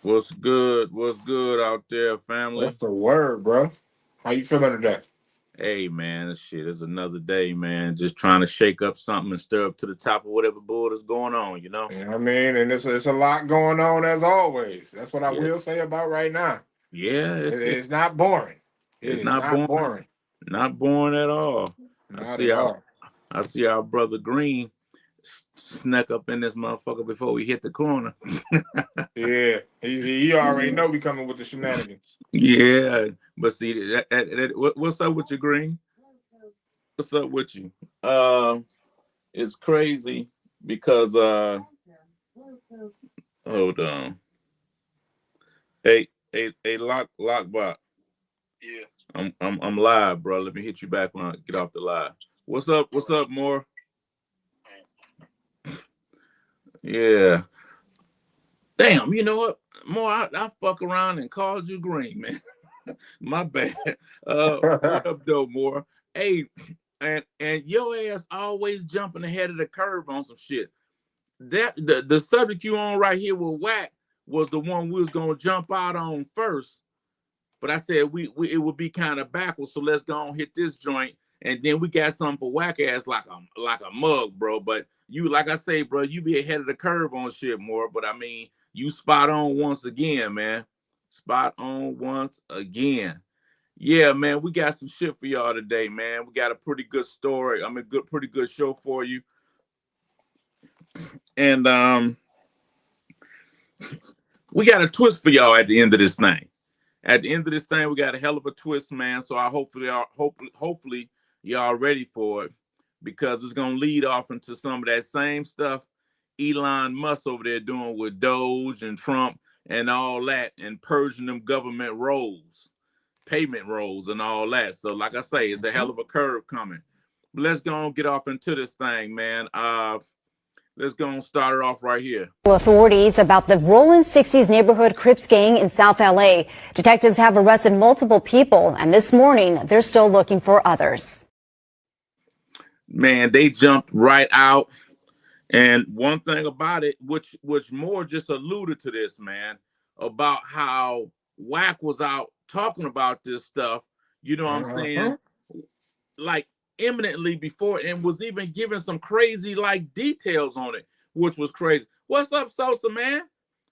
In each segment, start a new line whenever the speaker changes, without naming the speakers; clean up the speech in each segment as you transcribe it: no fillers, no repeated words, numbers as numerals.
What's good? What's good out there, family?
What's the word, bro? How you feeling today?
Hey, man, this shit is another day, man. Just trying to shake up something and stir up to the top of whatever bull is going on, you know?
You know what I mean? And it's a lot going on as always. That's what I
Yeah,
will say about right now.
yeah.
It's not boring. It
It's
is
not
not
boring,
boring.
not boring at all. I
Not
see
at
our
all.
I see our brother Green snuck up in this motherfucker before we hit the corner.
Yeah. He already know we coming with the shenanigans.
Yeah, but see, what's up with you, Green? What's up with you? It's crazy because hold on. Hey, lockbot.
Yeah.
I'm live, bro. Let me hit you back when I get off the live. What's up? What's up, Moore? Yeah. Damn, you know what? More, I fuck around and called you Green, man. My bad. What up, though, Moore? Hey, and your ass always jumping ahead of the curve on some shit. That the subject you on right here with Wack was the one we was gonna jump out on first. But I said we it would be kind of backwards, so let's go and hit this joint, and then we got something for Wack ass like a mug, bro. But you, like I say, bro, you be ahead of the curve on shit more. But I mean, you spot on once again, man. Spot on once again. Yeah, man, we got some shit for y'all today, man. We got a pretty good story. I mean, pretty good show for you. And we got a twist for y'all at the end of this thing. At the end of this thing, we got a hell of a twist, man. So I hopefully y'all ready for it, because it's gonna lead off into some of that same stuff Elon Musk over there doing with Doge and Trump and all that, and purging them government rolls, payment rolls, and all that. So, like I say, it's a hell of a curve coming. But let's go and get off into this thing, man. Let's go and start it off right here.
Authorities about the Rolling 60s neighborhood Crips gang in South LA. Detectives have arrested multiple people, and this morning they're still looking for others.
Man, they jumped right out. And one thing about it, which Moore just alluded to this, man, about how Wack was out talking about this stuff, you know what I'm saying? Like imminently before, and was even giving some crazy like details on it, which was crazy. What's up, Sosa, man?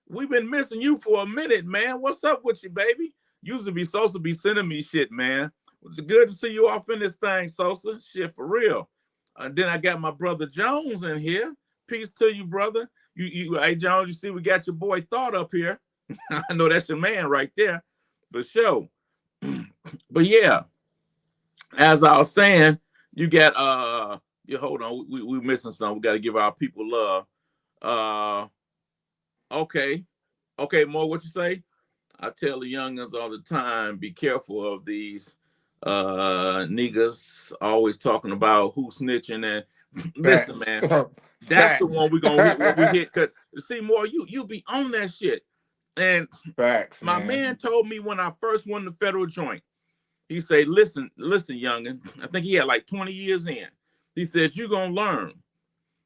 We've been missing you for a minute, man. What's up with you, baby? Used to be Sosa be sending me shit, man. It's good to see you off in this thing, Sosa. Shit, for real. And then I got my brother Jones in here. Peace to you, brother. Hey, Jones, you see we got your boy Thought up here. I know that's your man right there, for sure. But yeah, as I was saying, you got hold on, we missing something. We got to give our people love. Okay, Mo, what you say? I tell the youngins all the time, be careful of these niggas always talking about who snitching. And listen, man, that's the one we're gonna hit when we hit. Cause see, more you be on that shit. And
Facts,
my man told me when I first won the federal joint, he said, listen, youngin. I think he had like 20 years in. He said, you gonna learn.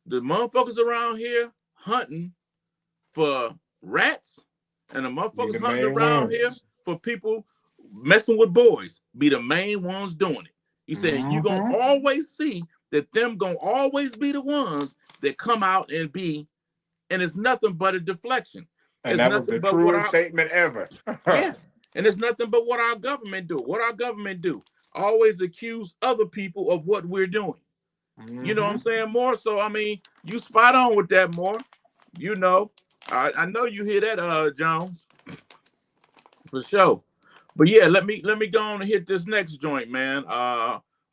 The motherfuckers around here hunting for rats, and the motherfuckers hunting around here for people messing with boys be the main ones doing it. He said, you gonna always see that them gonna always be the ones that come out and be, and it's nothing but a deflection.
And that was the truest statement ever.
Yes. And it's nothing but what our government do. What our government do. Always accuse other people of what we're doing. You know what I'm saying, More? So, I mean, you spot on with that, More. You know. I know you hear that, Jones. For sure. But yeah, let me go on and hit this next joint, man.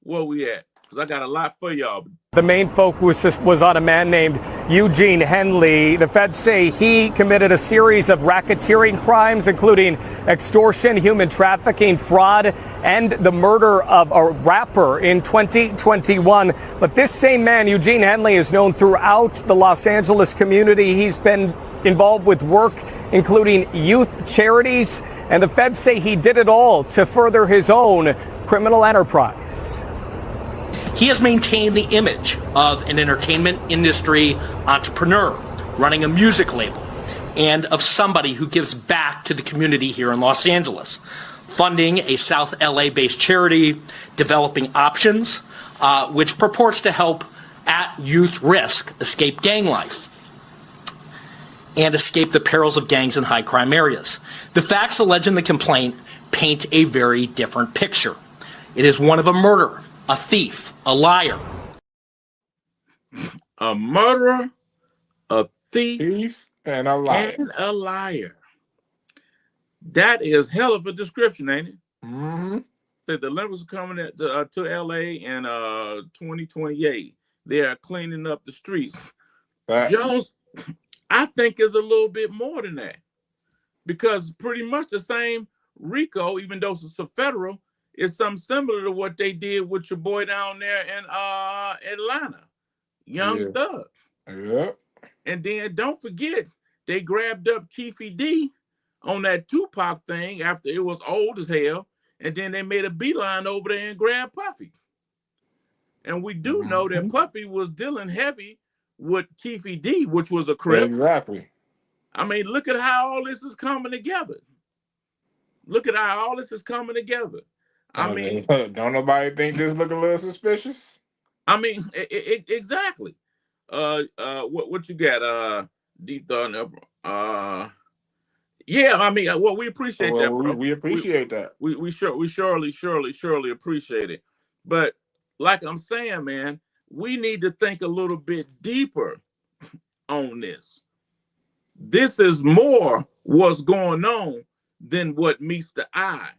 Where we at? Because I got a lot for y'all.
The main focus was on a man named Eugene Henley. The feds say he committed a series of racketeering crimes, including extortion, human trafficking, fraud, and the murder of a rapper in 2021. But this same man, Eugene Henley, is known throughout the Los Angeles community. He's been involved with work including youth charities, and the feds say he did it all to further his own criminal enterprise.
He has maintained the image of an entertainment industry entrepreneur, running a music label, and of somebody who gives back to the community here in Los Angeles, funding a South LA-based charity, developing options, which purports to help at youth risk escape gang life and escape the perils of gangs in high crime areas. The facts alleged in the complaint paint a very different picture. It is one of a murderer, a thief, a liar.
A murderer, a thief,
and a liar.
And a liar. That is hell of a description, ain't it?
Mm-hmm.
The delinquents are coming to LA in 2028. They are cleaning up the streets. Jones, I think, is a little bit more than that, because pretty much the same RICO, even though it's a federal, is something similar to what they did with your boy down there in Atlanta, Young Thug.
Yeah.
And then don't forget, they grabbed up Keefe D on that Tupac thing after it was old as hell, and then they made a beeline over there and grabbed Puffy. And we do know that Puffy was dealing heavy with Keefe D, which was a Crip.
Exactly.
I mean, look at how all this is coming together. Look at how all this is coming together. I mean,
don't nobody think this look a little suspicious?
I mean, exactly. What you got? Deep thought. Yeah, I mean, well, we appreciate that, bro.
We appreciate that.
We surely appreciate it. But like I'm saying, man, we need to think a little bit deeper on this. This is more what's going on than what meets the eye,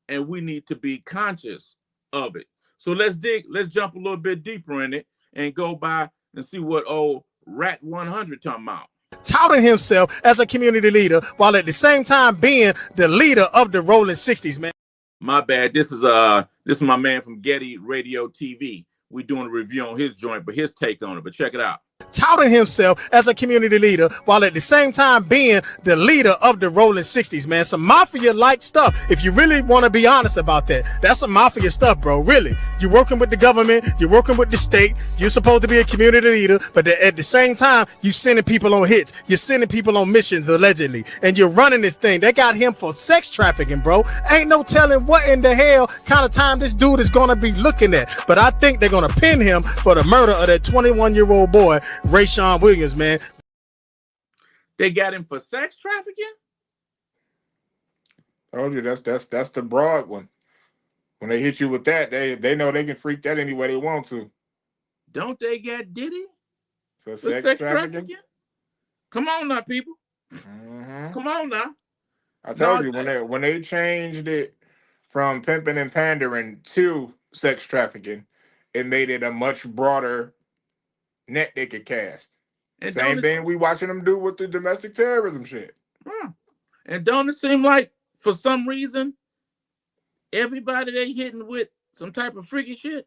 and we need to be conscious of it. So let's jump a little bit deeper in it and go by and see what old Rat 100 talking about.
Touting himself as a community leader while at the same time being the leader of the Rolling 60s, man.
My bad. This is my man from Getty Radio TV. We're doing a review on his joint, but his take on it. But check it out.
Touting himself as a community leader while at the same time being the leader of the Rolling 60s, man. Some mafia-like stuff. If you really want to be honest about that, that's some mafia stuff, bro. Really. You're working with the government. You're working with the state. You're supposed to be a community leader, but at the same time, you're sending people on hits. You're sending people on missions, allegedly. And you're running this thing. They got him for sex trafficking, bro. Ain't no telling what in the hell kind of time this dude is going to be looking at. But I think they're going to pin him for the murder of that 21-year-old boy, Rayshawn Williams, man.
They got him for sex trafficking?
Told you that's the broad one. When they hit you with that, they know they can freak that any way they want to.
Don't they get Diddy
for sex trafficking?
Come on now, people. Come on now.
I told you when they changed it from pimping and pandering to sex trafficking, it made it a much broader net they could cast. And same thing we watching them do with the domestic terrorism shit.
And don't it seem like for some reason everybody they hitting with some type of freaky shit?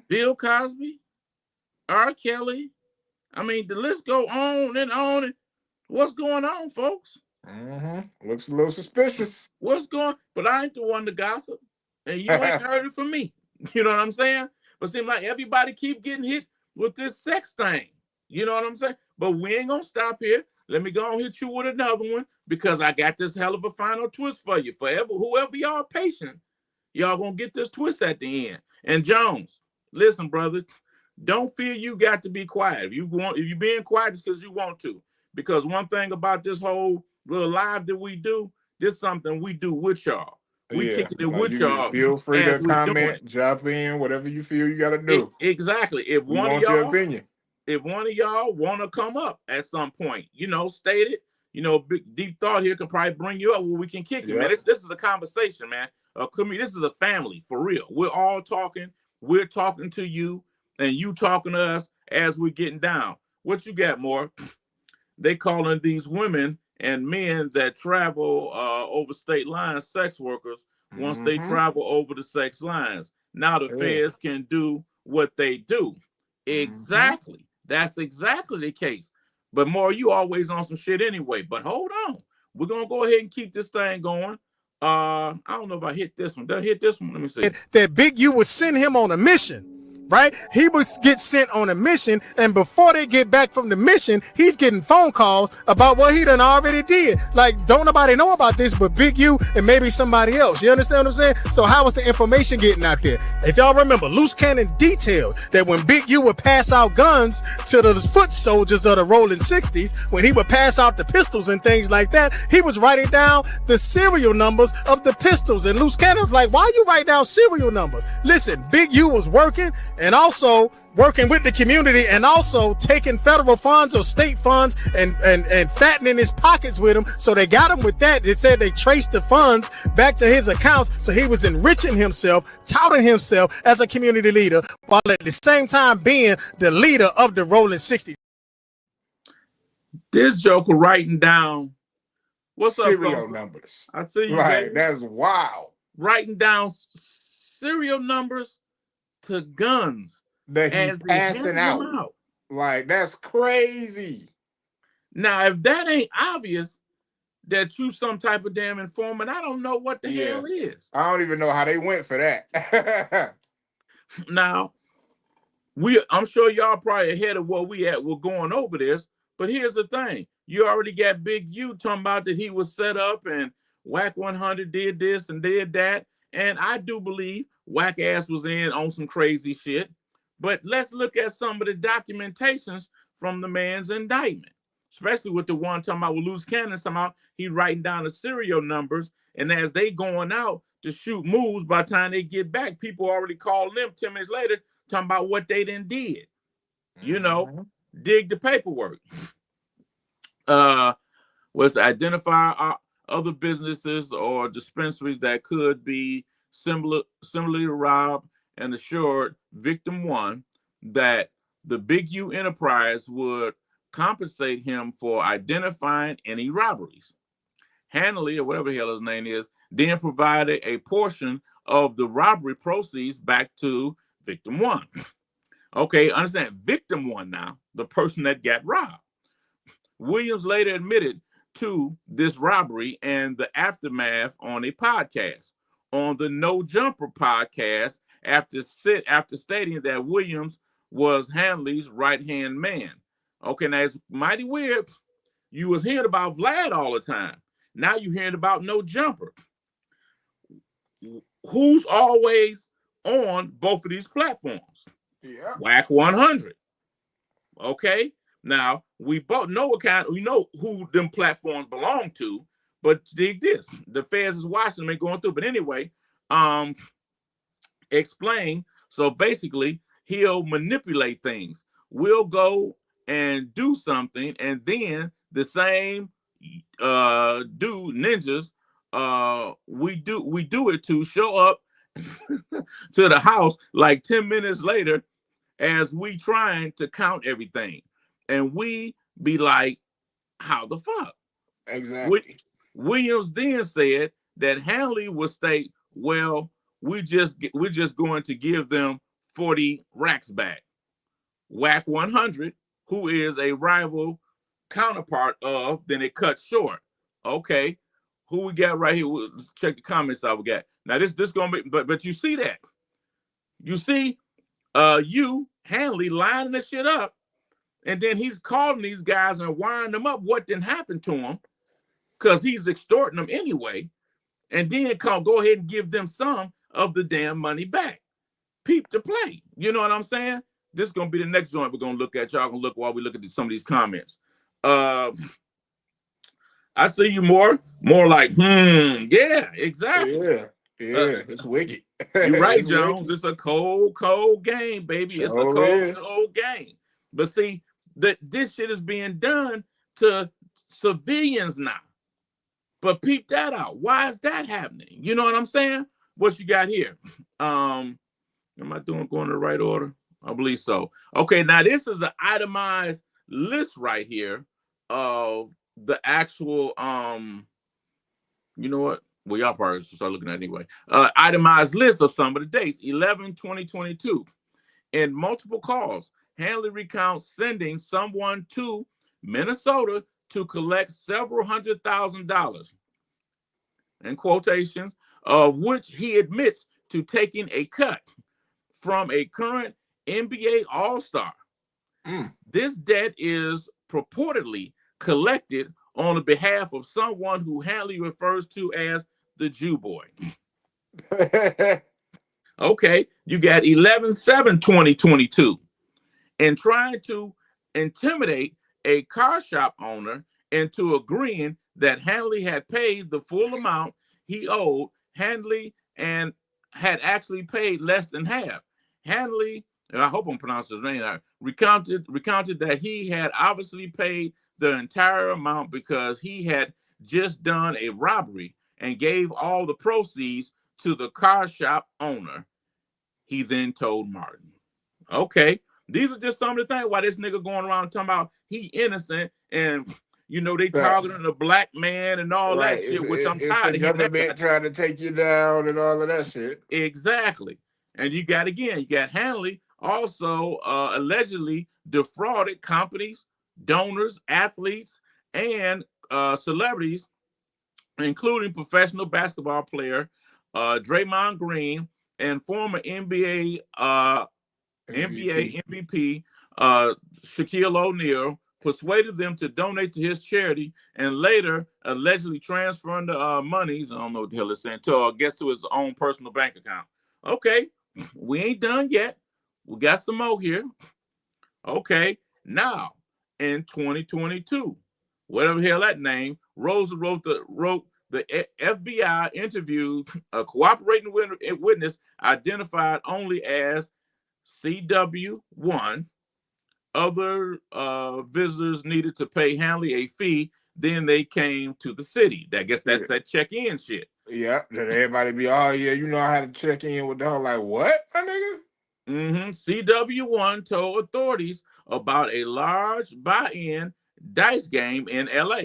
Bill Cosby, R. Kelly. I mean, the list go on and on. What's going on, folks?
Looks a little suspicious.
What's going? But I ain't the one to gossip, and you ain't heard it from me. You know what I'm saying? But seem like everybody keep getting hit with this sex thing. You know what I'm saying? But we ain't gonna stop here. Let me go and hit you with another one, because I got this hell of a final twist for you. Forever, whoever y'all patient, y'all gonna get this twist at the end. And Jones, listen, brother, don't feel you got to be quiet. If you're being quiet, it's because you want to. Because one thing about this whole little live that we do, this is something we do with y'all. We kicking it with y'all.
Feel free to comment, jump in, whatever you feel you got to do.
Exactly. If one of y'all want to come up at some point, state it. Big Deep Thought here can probably bring you up where we can kick it, man. This is a conversation, man. This is a family, for real. We're all talking. We're talking to you, and you talking to us as we're getting down. What you got, more? They calling these women and men that travel over state lines sex workers once they travel over the sex lines. Now the feds can do what they do. Exactly. That's exactly the case. But more, you always on some shit anyway. But hold on. We're going to go ahead and keep this thing going. I don't know if I hit this one. Did I hit this one? Let me see.
That Big U would send him on a mission. right? He was get sent on a mission, and before they get back from the mission, he's getting phone calls about what he done already did. Like, don't nobody know about this but Big U and maybe somebody else. You understand what I'm saying? So how was the information getting out there? If y'all remember, Luce Cannon detailed that when Big U would pass out guns to the foot soldiers of the rolling 60s, when he would pass out the pistols and things like that, he was writing down the serial numbers of the pistols. And Luce Cannon was like, why you write down serial numbers? Listen, Big U was working and also working with the community and also taking federal funds or state funds and fattening his pockets with them. So they got him with that. They said they traced the funds back to his accounts. So he was enriching himself, touting himself as a community leader, while at the same time being the leader of the rolling 60s.
This joker writing down what's
serial
up,
numbers.
I see you,
Right,
baby.
that's wild.
Writing down serial numbers to guns
That he's passing out.
out.
Like, that's crazy.
Now, if that ain't obvious that you some type of damn informant, I don't know what the hell is.
I don't even know how they went for that.
Now, I'm sure y'all probably ahead of where we at. We're going over this, but here's the thing. You already got Big U talking about that he was set up and Wack 100 did this and did that. And I do believe Wack ass was in on some crazy shit. But let's look at some of the documentations from the man's indictment, especially with the one talking about with Luce Cannon. Somehow he writing down the serial numbers, and as they going out to shoot moves, by the time they get back, people already called them 10 minutes later talking about what they done did. You know, dig the paperwork. Was to identify other businesses or dispensaries that could be similarly robbed, and assured victim one that the Big U enterprise would compensate him for identifying any robberies. Hanley, or whatever the hell his name is, then provided a portion of the robbery proceeds back to victim one. Okay, understand, victim one now, the person that got robbed. Williams later admitted to this robbery and the aftermath on a podcast, on the No Jumper podcast, after stating that Williams was Hanley's right-hand man. Okay, now it's mighty weird. You was hearing about Vlad all the time. Now you're hearing about No Jumper. Who's always on both of these platforms?
Yeah.
Wack 100. Okay, now we both know we know who them platforms belong to, but dig this: the feds is watching them and going through. But anyway, explain. So basically, he'll manipulate things. We'll go and do something, and then the same ninjas we do it to show up to the house like 10 minutes later as we trying to count everything, and we be like, how the fuck?
Exactly.
Williams then said that Hanley would state, well, we're just going to give them 40 racks back. Wack 100, who is a rival counterpart of, then it cuts short. Okay, who we got right here? Let's check the comments out we got. Now this gonna be, but you see that. You see Hanley lining this shit up, and then he's calling these guys and wiring them up what didn't happen to him, because he's extorting them anyway, and then go ahead and give them some of the damn money back. Peep the play. You know what I'm saying? This is gonna be the next joint we're gonna look at. Y'all gonna look while we look at some of these comments. I see you more like, yeah, exactly.
Yeah, it's wicked.
You're right,
It's
Jones.
wicked.
It's a cold game, baby. It's a cold game. But see, this shit is being done to civilians now. But peep that out. Why is that happening? You know what I'm saying? What you got here? Am I going in the right order? I believe so. Okay, now this is an itemized list right here of the actual, you know what? Well, y'all probably should start looking at it anyway. Itemized list of some of the dates. 11/20/22. In multiple calls, Hanley recounts sending someone to Minnesota to collect several $100,000, in quotations, of which he admits to taking a cut from a current NBA All-Star. This debt is purportedly collected on the behalf of someone who Hanley refers to as the Jew boy. Okay, you got 11/7/2022, and trying to intimidate a car shop owner into agreeing that Hanley had paid the full amount he owed. Hanley and had actually paid less than half. Hanley, I hope I'm pronouncing his name right, recounted that he had obviously paid the entire amount because he had just done a robbery and gave all the proceeds to the car shop owner. He then told Martin. Okay, these are just some of the things why this nigga going around talking about he innocent and you know they targeting a black man and all that shit, which I'm tired of.
It's the government trying to take you down and all of that shit.
Exactly. And you got Hanley also allegedly defrauded companies, donors, athletes, and celebrities, including professional basketball player Draymond Green and former NBA MVP Shaquille O'Neal, persuaded them to donate to his charity, and later allegedly transferring the monies, I don't know what the hell it's saying, to his own personal bank account. Okay, we ain't done yet. We got some more here. Okay, now in 2022, whatever the hell that name, Rosa wrote the FBI interviewed a cooperating witness identified only as CW1. Other visitors needed to pay Hanley a fee. Then they came to the city. I guess that's that check-in shit.
Yeah, then everybody be, oh yeah, you know how to check in with them. Like, what, my nigga?
CW1 told authorities about a large buy-in dice game in LA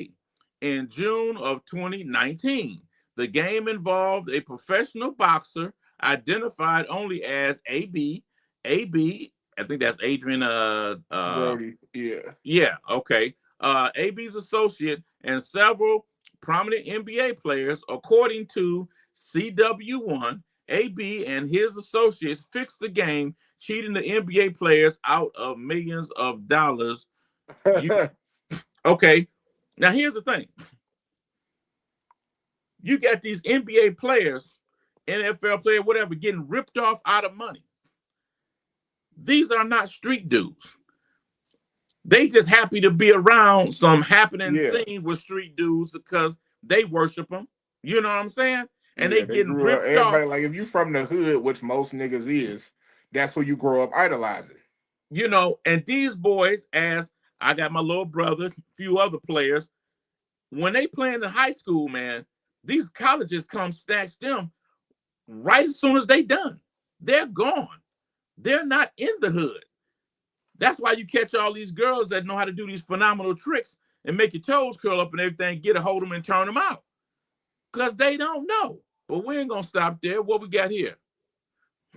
in June of 2019. The game involved a professional boxer identified only as AB, I think that's Adrian
Brody.
Yeah, okay. AB's associate and several prominent NBA players. According to CW1, AB and his associates fixed the game, cheating the NBA players out of millions of dollars. Okay, now here's the thing. You got these NBA players, NFL player, whatever, getting ripped off out of money. These are not street dudes. They just happy to be around some happening scene with street dudes because they worship them. You know what I'm saying? And they getting ripped
everybody,
off.
like, if you from the hood, which most niggas is, that's where you grow up idolizing.
You know, and these boys, as I got my little brother, a few other players, when they playing in high school, man, these colleges come snatch them right as soon as they done. They're gone. They're not in the hood. That's why you catch all these girls that know how to do these phenomenal tricks and make your toes curl up and everything, get a hold of them and turn them out. Because they don't know. But we ain't going to stop there. What we got here?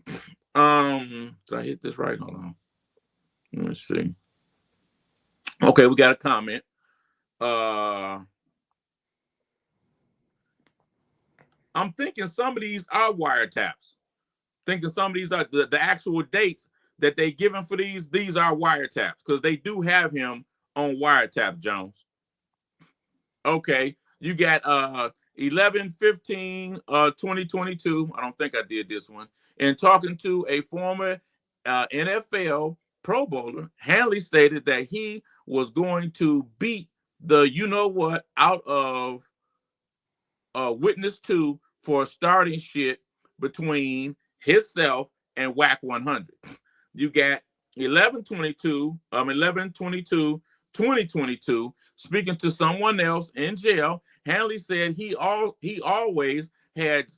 Did I hit this right? Hold on. Let's see. Okay, we got a comment. I'm thinking some of these are wiretaps. Thinking some of these are the actual dates that they given for these are wiretaps because they do have him on wiretap, Jones. Okay, you got 11/15/2022. I don't think I did this one. And talking to a former NFL Pro Bowler, Hanley stated that he was going to beat the you know what out of Witness 2 for starting shit between himself and Wack 100. You got 11/22/2022. Speaking to someone else in jail, Hanley said he always has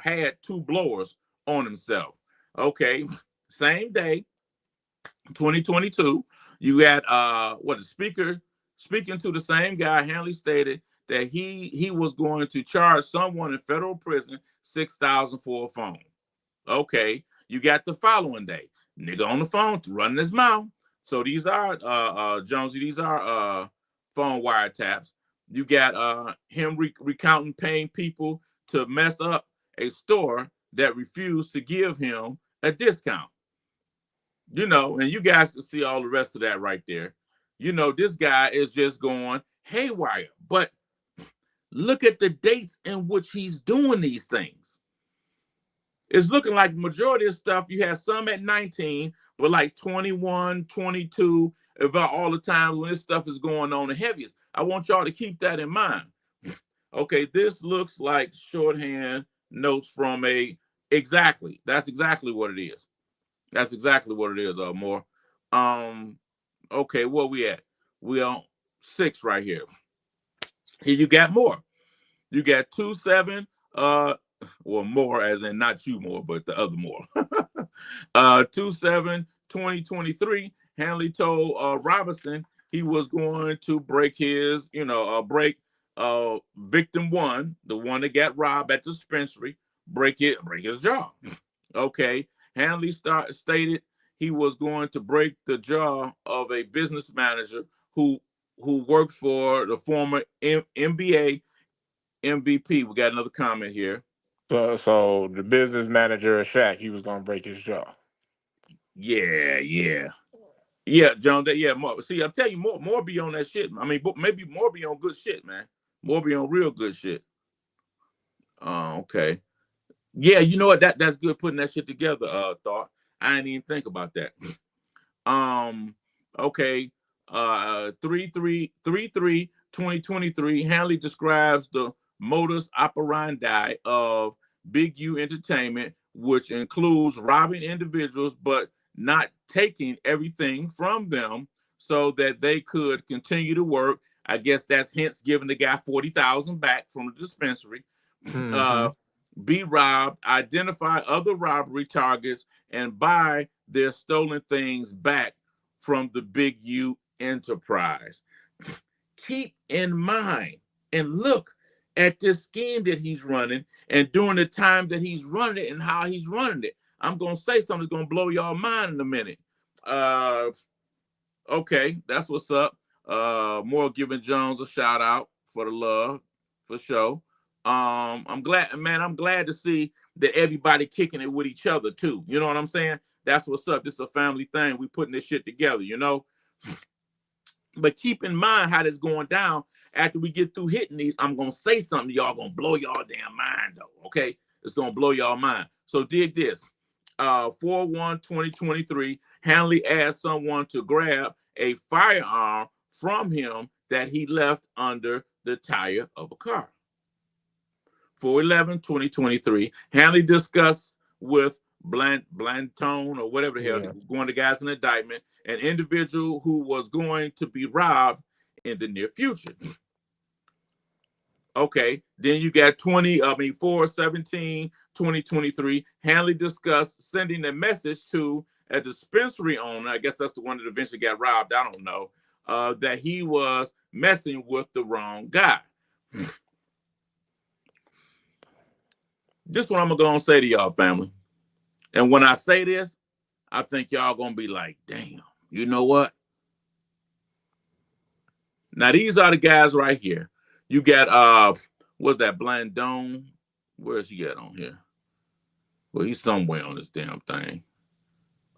had two blowers on himself. Okay, same day, 2022. You got speaking to the same guy. Hanley stated that he was going to charge someone in federal prison $6,000 for a phone. Okay, you got the following day, nigga on the phone running his mouth. So these are Jonesy, these are phone wiretaps. You got him recounting paying people to mess up a store that refused to give him a discount. You know, and you guys can see all the rest of that right there. You know, this guy is just going haywire. But look at the dates in which he's doing these things. It's looking like the majority of stuff, you have some at 19, but like 21, 22, about all the times when this stuff is going on the heaviest. I want y'all to keep that in mind. Okay, this looks like shorthand notes from exactly. That's exactly what it is. That's exactly what it is, more. Okay, where we at? We on 6 right here. Here you got more. You got 2-7, or more, as in not you more, but the other more. 2-7-2023. Hanley told Robinson he was going to break his, break victim 1, the one that got robbed at the dispensary, break his jaw. Okay. Hanley stated he was going to break the jaw of a business manager who worked for the former NBA MVP. We got another comment here.
So the business manager of Shaq, he was gonna break his jaw.
Yeah, John. Yeah, more. See, I'll tell you, more be on that shit. I mean, maybe more be on good shit, man. More be on real good shit. Okay. Yeah, you know what? That's good putting that shit together. Thought I didn't even think about that. Okay. 3-3-2023. Hanley describes the modus operandi of Big U Entertainment, which includes robbing individuals but not taking everything from them so that they could continue to work. I guess that's hence giving the guy $40,000 back from the dispensary. Be robbed, identify other robbery targets, and buy their stolen things back from the Big U enterprise. Keep in mind and look at this scheme that he's running, and during the time that he's running it and how he's running it. I'm going to say something that's going to blow y'all mind in a minute. Okay, that's what's up. More giving Jones a shout out for the love, for sure. I'm glad to see that everybody kicking it with each other too. You know what I'm saying? That's what's up. This is a family thing. We putting this shit together, you know? But keep in mind how this going down. After we get through hitting these, I'm going to say something to y'all, going to blow y'all damn mind, though, okay? It's going to blow y'all mind. So dig this. 4-1-2023, Hanley asked someone to grab a firearm from him that he left under the tire of a car. 4-11-2023, Hanley discussed with Blantone, or whatever the hell, going to guys in indictment, an individual who was going to be robbed in the near future. Okay, then you got 4-17-2023. Hanley discussed sending a message to a dispensary owner. I guess that's the one that eventually got robbed. I don't know. That he was messing with the wrong guy. This one I'm gonna say to y'all, family. And when I say this, I think y'all gonna be like, damn, you know what? Now these are the guys right here. You got what's that, Blandone? Where's he at on here? Well, he's somewhere on this damn thing.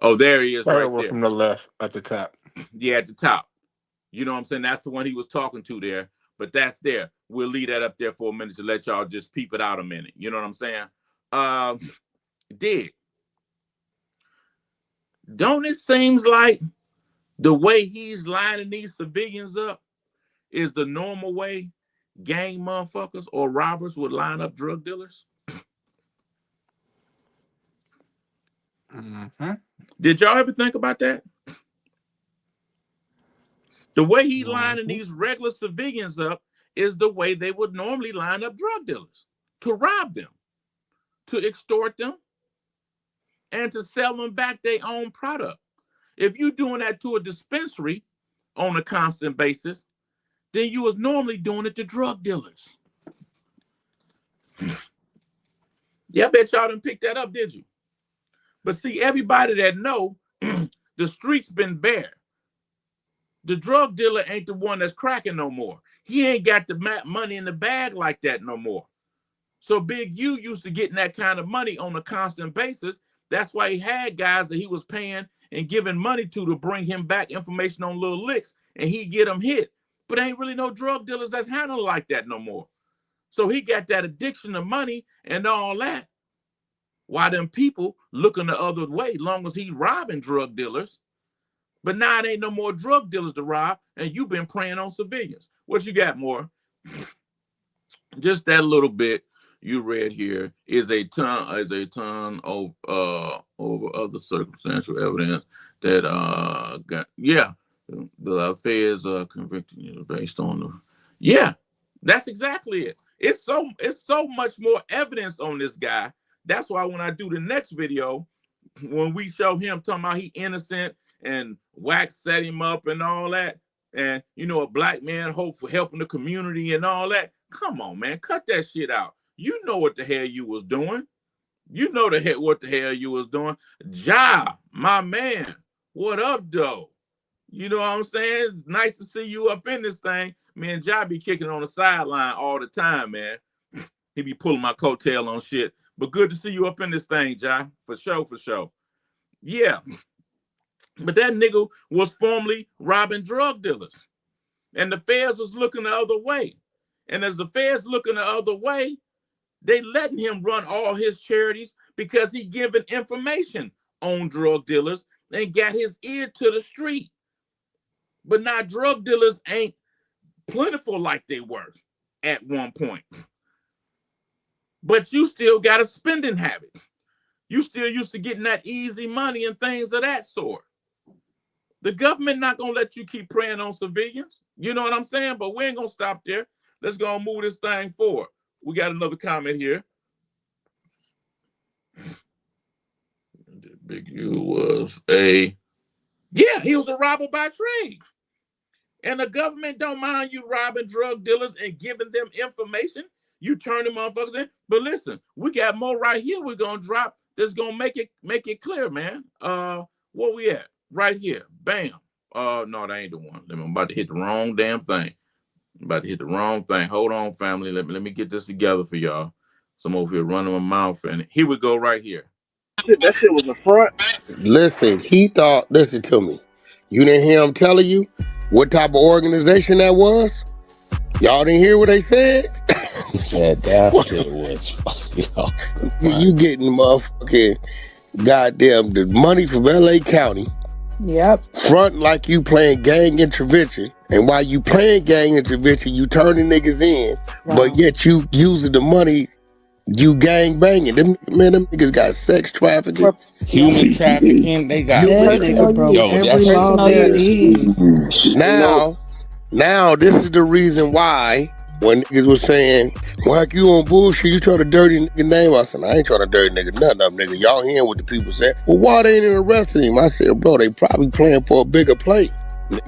Oh, there he is, right there.
From the left at the top.
Yeah, at the top. You know what I'm saying? That's the one he was talking to there. But that's there. We'll leave that up there for a minute to let y'all just peep it out a minute. You know what I'm saying? Don't it seems like the way he's lining these civilians up is the normal way gang motherfuckers or robbers would line up drug dealers? Did y'all ever think about that? The way he lining these regular civilians up is the way they would normally line up drug dealers, to rob them, to extort them, and to sell them back their own product. If you're doing that to a dispensary on a constant basis, then you was normally doing it to drug dealers. Yeah, I bet y'all didn't pick that up, did you? But see, everybody that know, the streets been bare. The drug dealer ain't the one that's cracking no more. He ain't got the money in the bag like that no more. So Big U used to getting that kind of money on a constant basis. That's why he had guys that he was paying and giving money to bring him back information on little licks, and he get him hit. But ain't really no drug dealers that's handled like that no more. So he got that addiction to money and all that. Why them people looking the other way, long as he robbing drug dealers. But now it ain't no more drug dealers to rob, and you've been preying on civilians. What you got, more? Just that little bit you read here is a ton of over other circumstantial evidence that the affairs convicted you based on that's exactly it. It's so much more evidence on this guy. That's why when I do the next video, when we show him talking about he innocent and Wack set him up and all that, and a black man hope for helping the community and all that. Come on, man, cut that shit out. You know what the hell you was doing. You know what the hell you was doing. Ja, my man, what up, though? You know what I'm saying? Nice to see you up in this thing. Me and Ja be kicking on the sideline all the time, man. He be pulling my coattail on shit. But good to see you up in this thing, Ja. For sure. Yeah. But that nigga was formerly robbing drug dealers. And the feds was looking the other way. And as the feds looking the other way, they letting him run all his charities because he giving information on drug dealers and got his ear to the street. But now drug dealers ain't plentiful like they were at one point. But you still got a spending habit. You still used to getting that easy money and things of that sort. The government not going to let you keep preying on civilians. You know what I'm saying? But we ain't going to stop there. Let's go and move this thing forward. We got another comment here. Big U was he was a robber by trade. And the government don't mind you robbing drug dealers and giving them information. You turn them motherfuckers in. But listen, we got more right here we're going to drop that's going to make it clear, man. Where we at? Right here. Bam. No, that ain't the one. I'm about to hit the wrong damn thing. Hold on, family. Let me get this together for y'all. So I'm over here running my mouth, and here we go right here.
That shit was a front.
Listen, he thought, listen to me. You didn't hear him telling you what type of organization that was? Y'all didn't hear what they said?
He said that shit was
you getting motherfucking goddamn the money from LA County.
Yep.
Front like you playing gang intervention. And while you playing gang intervention, you turning niggas in. Wow. But yet you using the money, you gang banging. Them niggas got sex trafficking.
Human trafficking. They got
every law there is.
Now this is the reason why when niggas was saying, Wack, you on bullshit, you trying to dirty nigga name. I said, I ain't trying to dirty nigga nothing up, nigga. Y'all hearing what the people said. Well, why they ain't arresting him? I said, bro, they probably playing for a bigger play.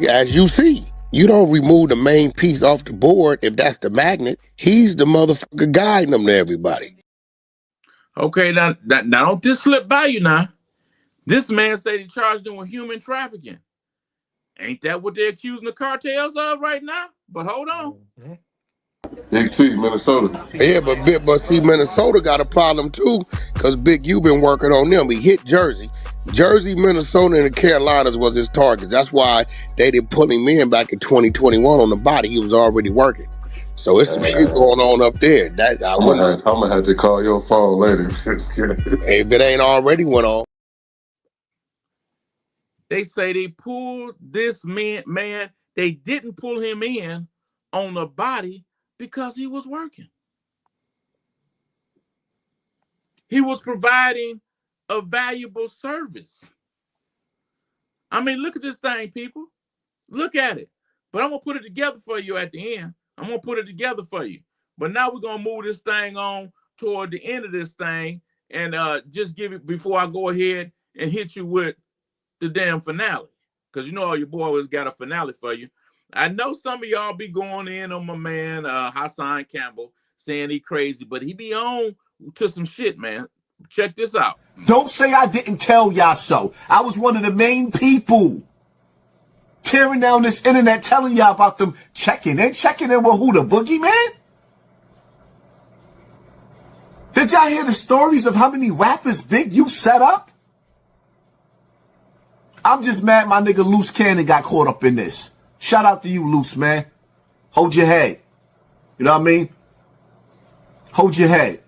As you see, you don't remove the main piece off the board if that's the magnet. He's the motherfucker guiding them to everybody.
Okay, now don't this slip by you now. This man said he charged them with human trafficking. Ain't that what they're accusing the cartels of right now? But hold on.
Big T, Minnesota.
Yeah, but see, Minnesota got a problem too, because Big U been working on them. He hit Jersey. Jersey, Minnesota, and the Carolinas was his targets. That's why they didn't pull him in back in 2021 on the body. He was already working. So it's some shit going on up there. I'm
gonna have to call your phone later.
If it ain't already went on.
They say they pulled this man. They didn't pull him in on the body because he was working. He was providing a valuable service. I mean, look at this thing, people. Look at it. But I'm going to put it together for you at the end. I'm going to put it together for you. But now we're going to move this thing on toward the end of this thing and just give it before I go ahead and hit you with the damn finale. Because you know your boy always got a finale for you. I know some of y'all be going in on my man Hassan Campbell saying he crazy, but he be on to some shit, man. Check this out.
Don't say I didn't tell y'all so. I was one of the main people tearing down this internet telling y'all about them checking in with who, the boogeyman? Did y'all hear the stories of how many rappers Big U set up? I'm just mad my nigga Luce Cannon got caught up in this. Shout out to you, Luce, man. Hold your head. You know what I mean? Hold your head.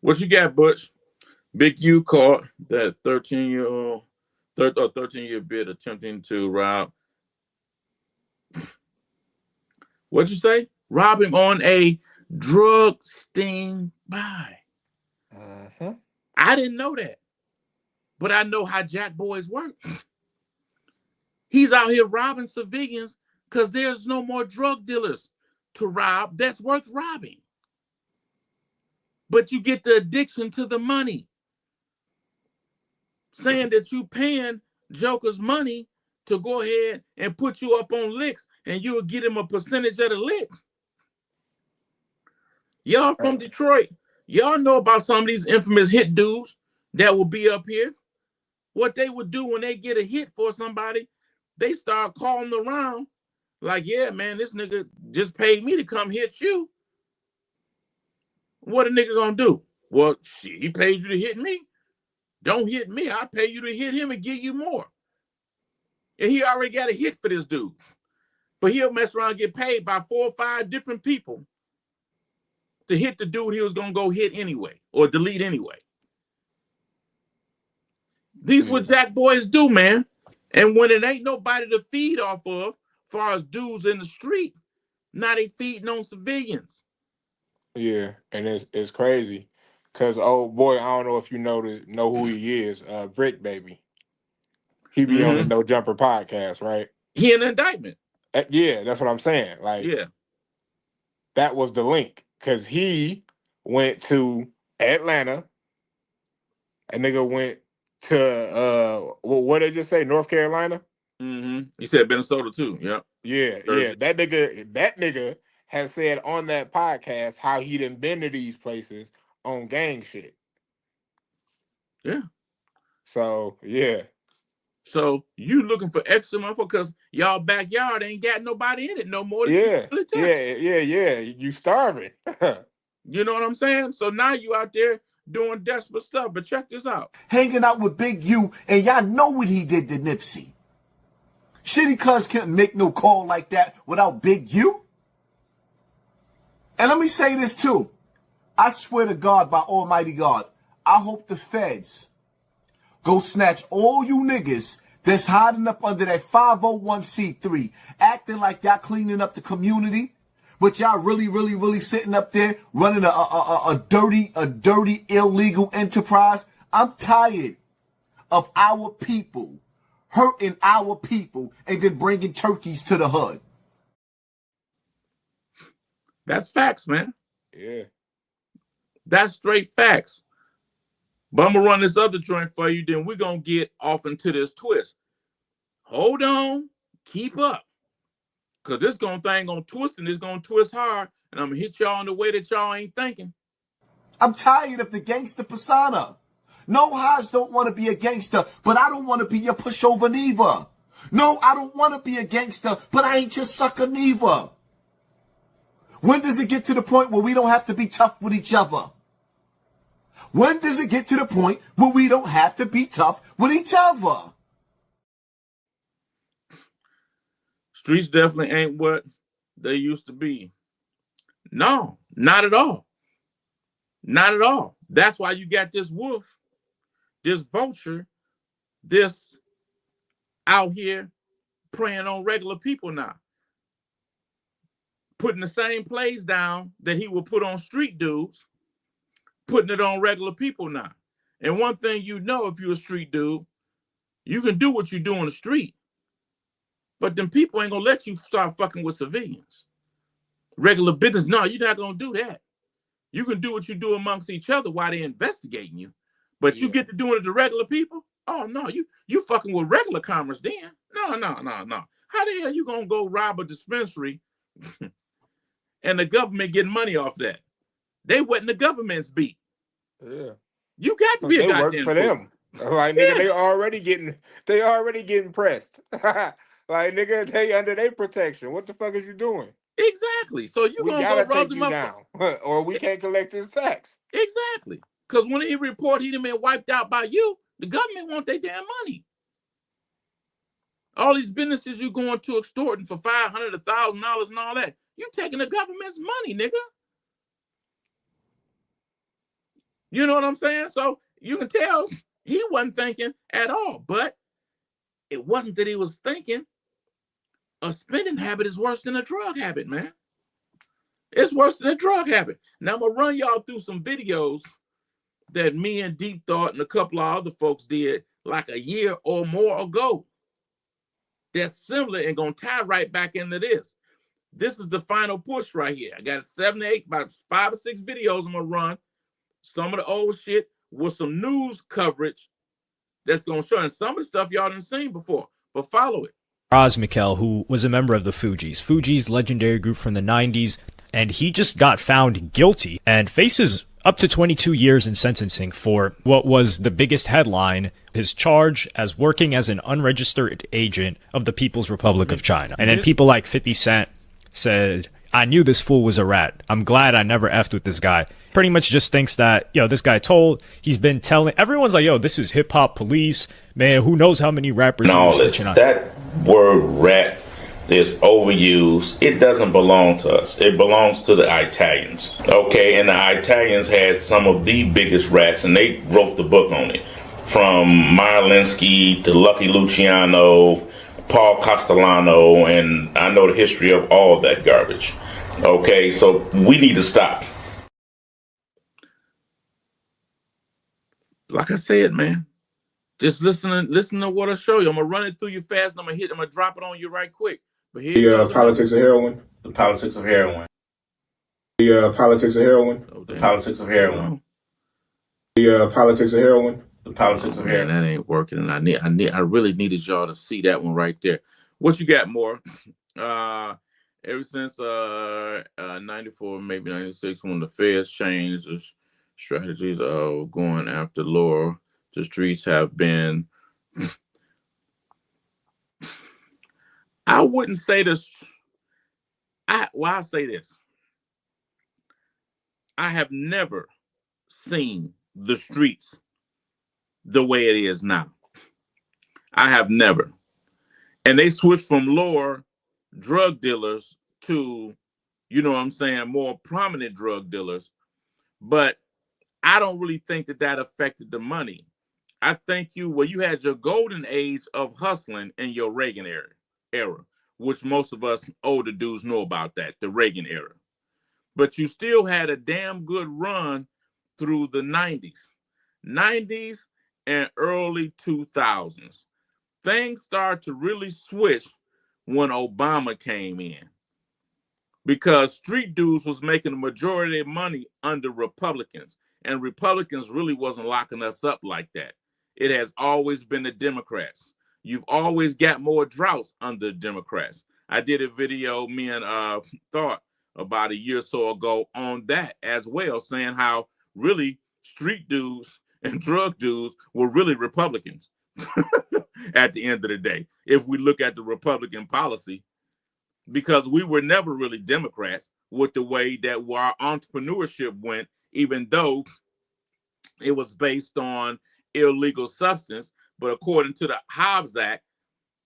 What you got, Butch? Big U caught that 13-year bid attempting to rob. What'd you say? Rob him on a drug sting buy. I didn't know that. But I know how Jack boys work. He's out here robbing civilians because there's no more drug dealers to rob that's worth robbing. But you get the addiction to the money. Saying that you paying jokers money to go ahead and put you up on licks and you'll get him a percentage of the lick. Y'all from Detroit, y'all know about some of these infamous hit dudes that will be up here. What they would do when they get a hit for somebody, they start calling around like, yeah, man, this nigga just paid me to come hit you. What a nigga gonna do? Well, shit, he paid you to hit me. Don't hit me. I'll pay you to hit him and give you more. And he already got a hit for this dude. But he'll mess around and get paid by 4 or 5 different people to hit the dude he was gonna go hit anyway or delete anyway. These what Jack boys do, man. And when it ain't nobody to feed off of, far as dudes in the street, now they feeding on civilians.
Yeah, and it's crazy. Cause old boy, I don't know if you know who he is, Bricc Baby. He be on the No Jumper podcast, right?
He an indictment.
Yeah, that's what I'm saying. Like,
yeah,
that was the link. Cause he went to Atlanta. A nigga went to what did they just say? North Carolina?
He said Minnesota too. Yeah.
Yeah, yeah. That nigga has said on that podcast how he done been to these places on gang shit.
Yeah.
So yeah.
So you looking for extra money because y'all backyard ain't got nobody in it no more.
Yeah. You starving.
You know what I'm saying? So now you out there doing desperate stuff. But check this out.
Hanging out with Big U, and y'all know what he did to Nipsey. Shitty cuz couldn't make no call like that without Big U. And let me say this too. I swear to God, by Almighty God, I hope the feds go snatch all you niggas that's hiding up under that 501c3, acting like y'all cleaning up the community, but y'all really sitting up there running a dirty, illegal enterprise. I'm tired of our people hurting our people and then bringing turkeys to the hood.
That's facts, man.
Yeah.
That's straight facts. But I'm going to run this other joint for you, then we're going to get off into this twist. Hold on. Keep up. Because this thing going to twist, and it's going to twist hard, and I'm going to hit y'all in the way that y'all ain't thinking.
I'm tired of the gangster persona. No, Haas don't want to be a gangster, but I don't want to be your pushover neither. No, I don't want to be a gangster, but I ain't your sucker neither. When does it get to the point where we don't have to be tough with each other? When does it get to the point where we don't have to be tough with each other?
Streets definitely ain't what they used to be. No, not at all. Not at all. That's why you got this wolf, this vulture, this out here preying on regular people now. Putting the same plays down that he would put on street dudes, putting it on regular people now. And one thing you know, if you're a street dude, you can do what you do on the street, but them people ain't gonna let you start fucking with civilians. Regular business, no, you're not gonna do that. You can do what you do amongst each other while they're investigating you, but you get to doing it to regular people? Oh no, you fucking with regular commerce then. No. How the hell you gonna go rob a dispensary and the government getting money off that? They wetting the government's beat.
Yeah.
You got to be a goddamn
work for them. Like nigga, they already getting pressed. Like nigga, they under their protection. What the fuck is you doing?
Exactly. So you gonna
gotta
go rub
take
them
you
up
down, or we can't collect his tax.
Exactly. Because when he report he done been wiped out by you, The government want their damn money. All these businesses you going to extorting for $500, $1,000 and all that. You taking the government's money, nigga. You know what I'm saying? So you can tell he wasn't thinking at all. But it wasn't that he was thinking. A spending habit is worse than a drug habit, man. It's worse than a drug habit. Now I'm gonna run y'all through some videos that me and Deep Thought and a couple of other folks did like a year or more ago. They're similar and gonna tie right back into this. This is the final push right here. I got 7 to 8, about 5 or 6 videos I'm gonna run. Some of the old shit with some news coverage that's gonna show, and some of the stuff y'all didn't seen before. But follow it.
Roz Mikkel, who was a member of the Fugees, legendary group from the 90s, and he just got found guilty and faces up to 22 years in sentencing for what was the biggest headline, his charge as working as an unregistered agent of the People's Republic of China. And then people like 50 Cent said, I knew this fool was a rat. I'm glad I never effed with this guy. Pretty much just thinks that, this guy he's been telling, everyone's like, this is hip hop police, man, who knows how many rappers.
No, that word rat is overused. It doesn't belong to us. It belongs to the Italians. Okay, and the Italians had some of the biggest rats, and they wrote the book on it. From Marlinsky to Lucky Luciano, Paul Castellano, and I know the history of all that garbage. Okay, so we need to stop. Like I said, man, just listen to what I show you. I'm gonna run it through you fast, and I'm gonna drop it on you right quick. But here
the politics of heroin.
The politics of heroin.
The politics of heroin.
The politics of heroin.
The politics of heroin.
The politics of heroin. That ain't working, and I really needed y'all to see that one right there. What you got more? Ever since 94, maybe 96, when the feds changed the strategies of going after Laura, the streets have been. I wouldn't say this. I'll say this. I have never seen the streets the way it is now. I have never. And they switched from lower drug dealers to, more prominent drug dealers. But I don't really think that affected the money. I think you had your golden age of hustling in your Reagan era, which most of us older dudes know about that, the Reagan era. But you still had a damn good run through the 90s and early 2000s. Things started to really switch when Obama came in, because street dudes was making the majority of money under Republicans, and Republicans really wasn't locking us up like that. It has always been the Democrats. You've always got more droughts under the Democrats. I did a video, me and Thought, about a year or so ago on that as well, saying how really street dudes and drug dudes were really Republicans at the end of the day, if we look at the Republican policy, because we were never really Democrats with the way that our entrepreneurship went, even though it was based on illegal substance. But according to the Hobbs Act,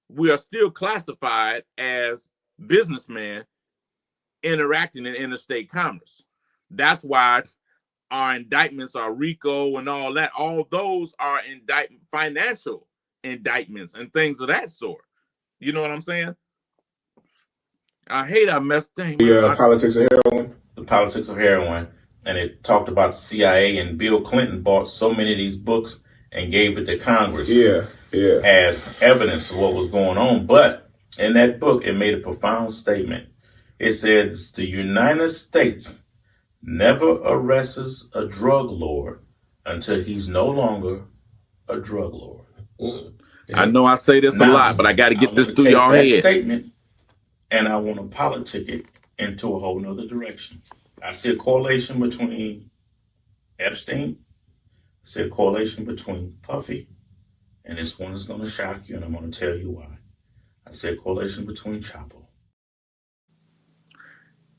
we are still classified as businessmen interacting in interstate commerce. That's why our indictments are RICO and all that. All those are financial indictments and things of that sort. You know what I'm saying? I hate I messed things.
The politics of heroin.
The politics of heroin. And it talked about the CIA, and Bill Clinton bought so many of these books and gave it to Congress as evidence of what was going on. But in that book, it made a profound statement. It says the United States never arrests a drug lord until he's no longer a drug lord. I know I say this a lot, but I got to get this through y'all head. Statement, and I want to politic it into a whole nother direction. I see a correlation between Epstein. I see a correlation between Puffy, and this one is going to shock you, and I'm going to tell you why. I see a correlation between Chapo.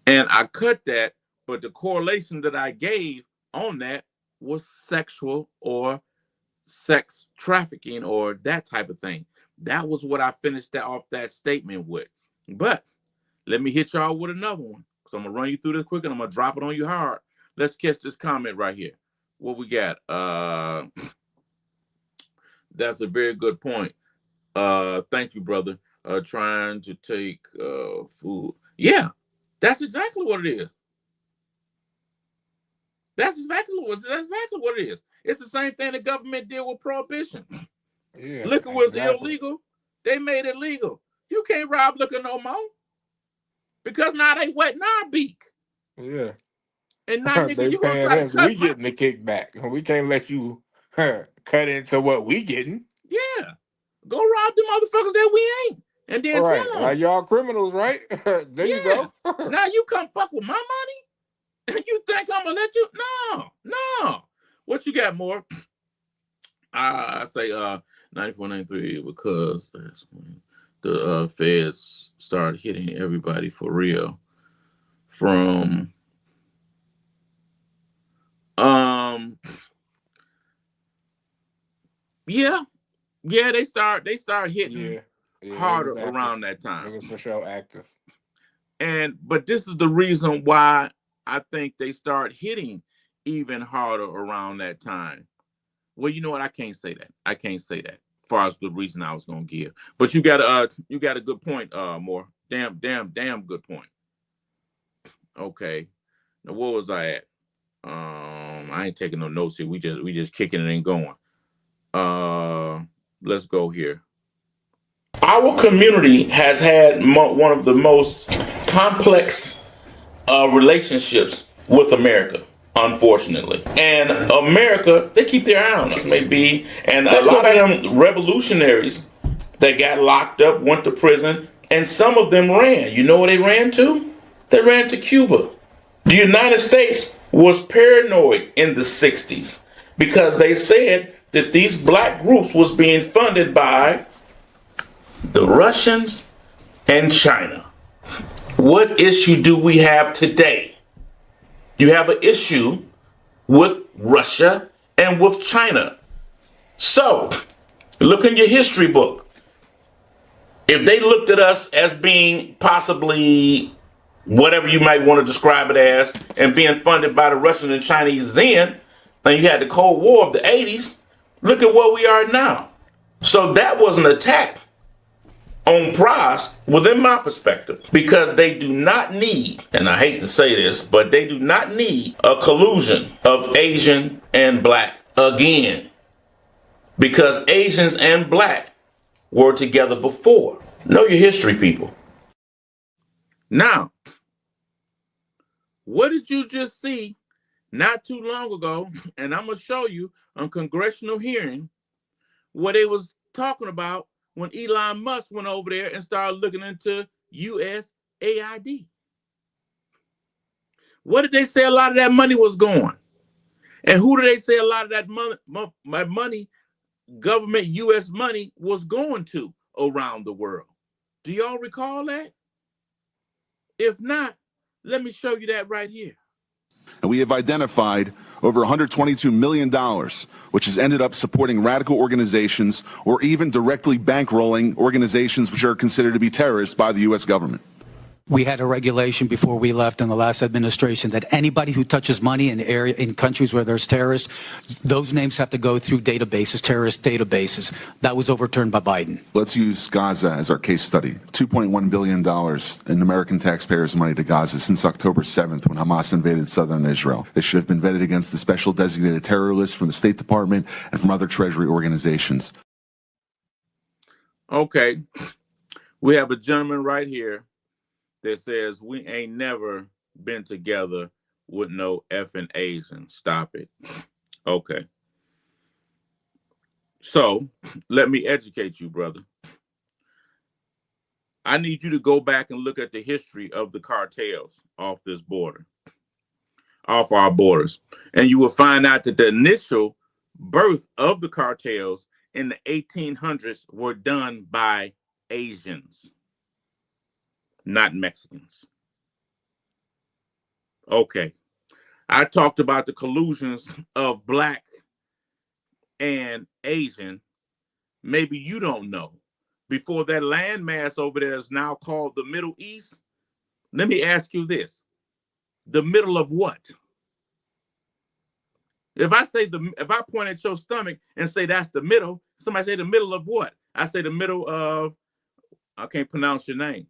And I cut that, but the correlation that I gave on that was sexual or sex trafficking or that type of thing. That was what I finished off that statement with. But let me hit y'all with another one. So I'm gonna run you through this quick and I'm gonna drop it on you hard. Let's catch this comment right here. What we got? That's a very good point. Thank you, brother. Trying to take food. Yeah, that's exactly what it is. That's exactly what it is. It's the same thing the government did with prohibition.
Yeah,
Liquor was
exactly.
illegal. They made it legal. You can't rob liquor no more because now they wetting our beak.
Yeah.
And now, nigga,
They
you gonna
paying
try to
us.
cut
We getting the kickback. We can't let you cut into what we getting.
Yeah. Go rob them motherfuckers that we ain't. And then
All right.
tell them.
Y'all criminals, right? There you go.
Now you come fuck with my money? And you think I'm gonna let you? No. What you got more? I say 94, 93, because that's when the feds started hitting everybody for real. From they start hitting harder around that time.
It was for sure active.
But this is the reason why I think they start hitting even harder around that time. Well, you know what? I can't say that. As far as the reason I was gonna give. But you got a good point, Moore. Damn good point. Okay. Now where was I at? I ain't taking no notes here. We just kicking it and going. Let's go here. Our community has had one of the most complex relationships with America, unfortunately. And America, they keep their eye on us, maybe. And a lot of them revolutionaries that got locked up went to prison, and some of them ran. You know where they ran to? They ran to Cuba. The United States was paranoid in the 60s because they said that these black groups was being funded by the Russians and China. What issue do we have today? You have an issue with Russia and with China. So, look in your history book. If they looked at us as being possibly whatever you might want to describe it as, and being funded by the Russians and Chinese then, and you had the Cold War of the 80s, look at where we are now. So that was an attack on price within my perspective, because they do not need, and I hate to say this, but they do not need a collusion of Asian and black again, because Asians and black were together before. Know your history, people. Now, what did you just see not too long ago? And I'm going to show you on congressional hearing what they was talking about when Elon Musk went over there and started looking into USAID. What did they say a lot of that money was going? And who did they say a lot of that money, government US money, was going to around the world? Do y'all recall that? If not, let me show you that right here.
And we have identified over $122 million, which has ended up supporting radical organizations or even directly bankrolling organizations which are considered to be terrorists by the U.S. government.
We had a regulation before we left in the last administration that anybody who touches money in countries where there's terrorists, those names have to go through databases, terrorist databases. That was overturned by Biden.
Let's use Gaza as our case study. $2.1 billion in American taxpayers' money to Gaza since October 7th when Hamas invaded southern Israel. They should have been vetted against the special designated terror list from the State Department and from other Treasury organizations.
Okay. We have a gentleman right here that says we ain't never been together with no effing Asian. Stop it. Okay. So let me educate you, brother. I need you to go back and look at the history of the cartels off this border, off our borders. And you will find out that the initial birth of the cartels in the 1800s were done by Asians, not Mexicans. Okay. I talked about the collusions of black and Asian, maybe you don't know. Before that landmass over there is now called the Middle East, let me ask you this. The middle of what? If I point at your stomach and say that's the middle, somebody say the middle of what? I say the middle of, I can't pronounce your name.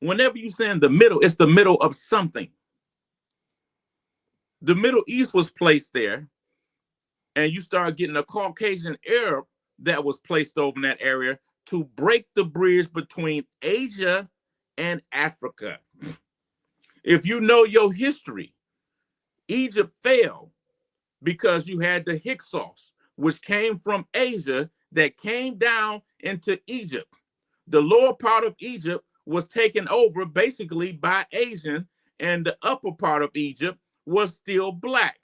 Whenever you say in the middle, it's the middle of something. The Middle East was placed there, and you start getting a Caucasian Arab that was placed over in that area to break the bridge between Asia and Africa. If you know your history, Egypt fell because you had the Hyksos, which came from Asia that came down into Egypt. The lower part of Egypt was taken over basically by Asian, and the upper part of Egypt was still black.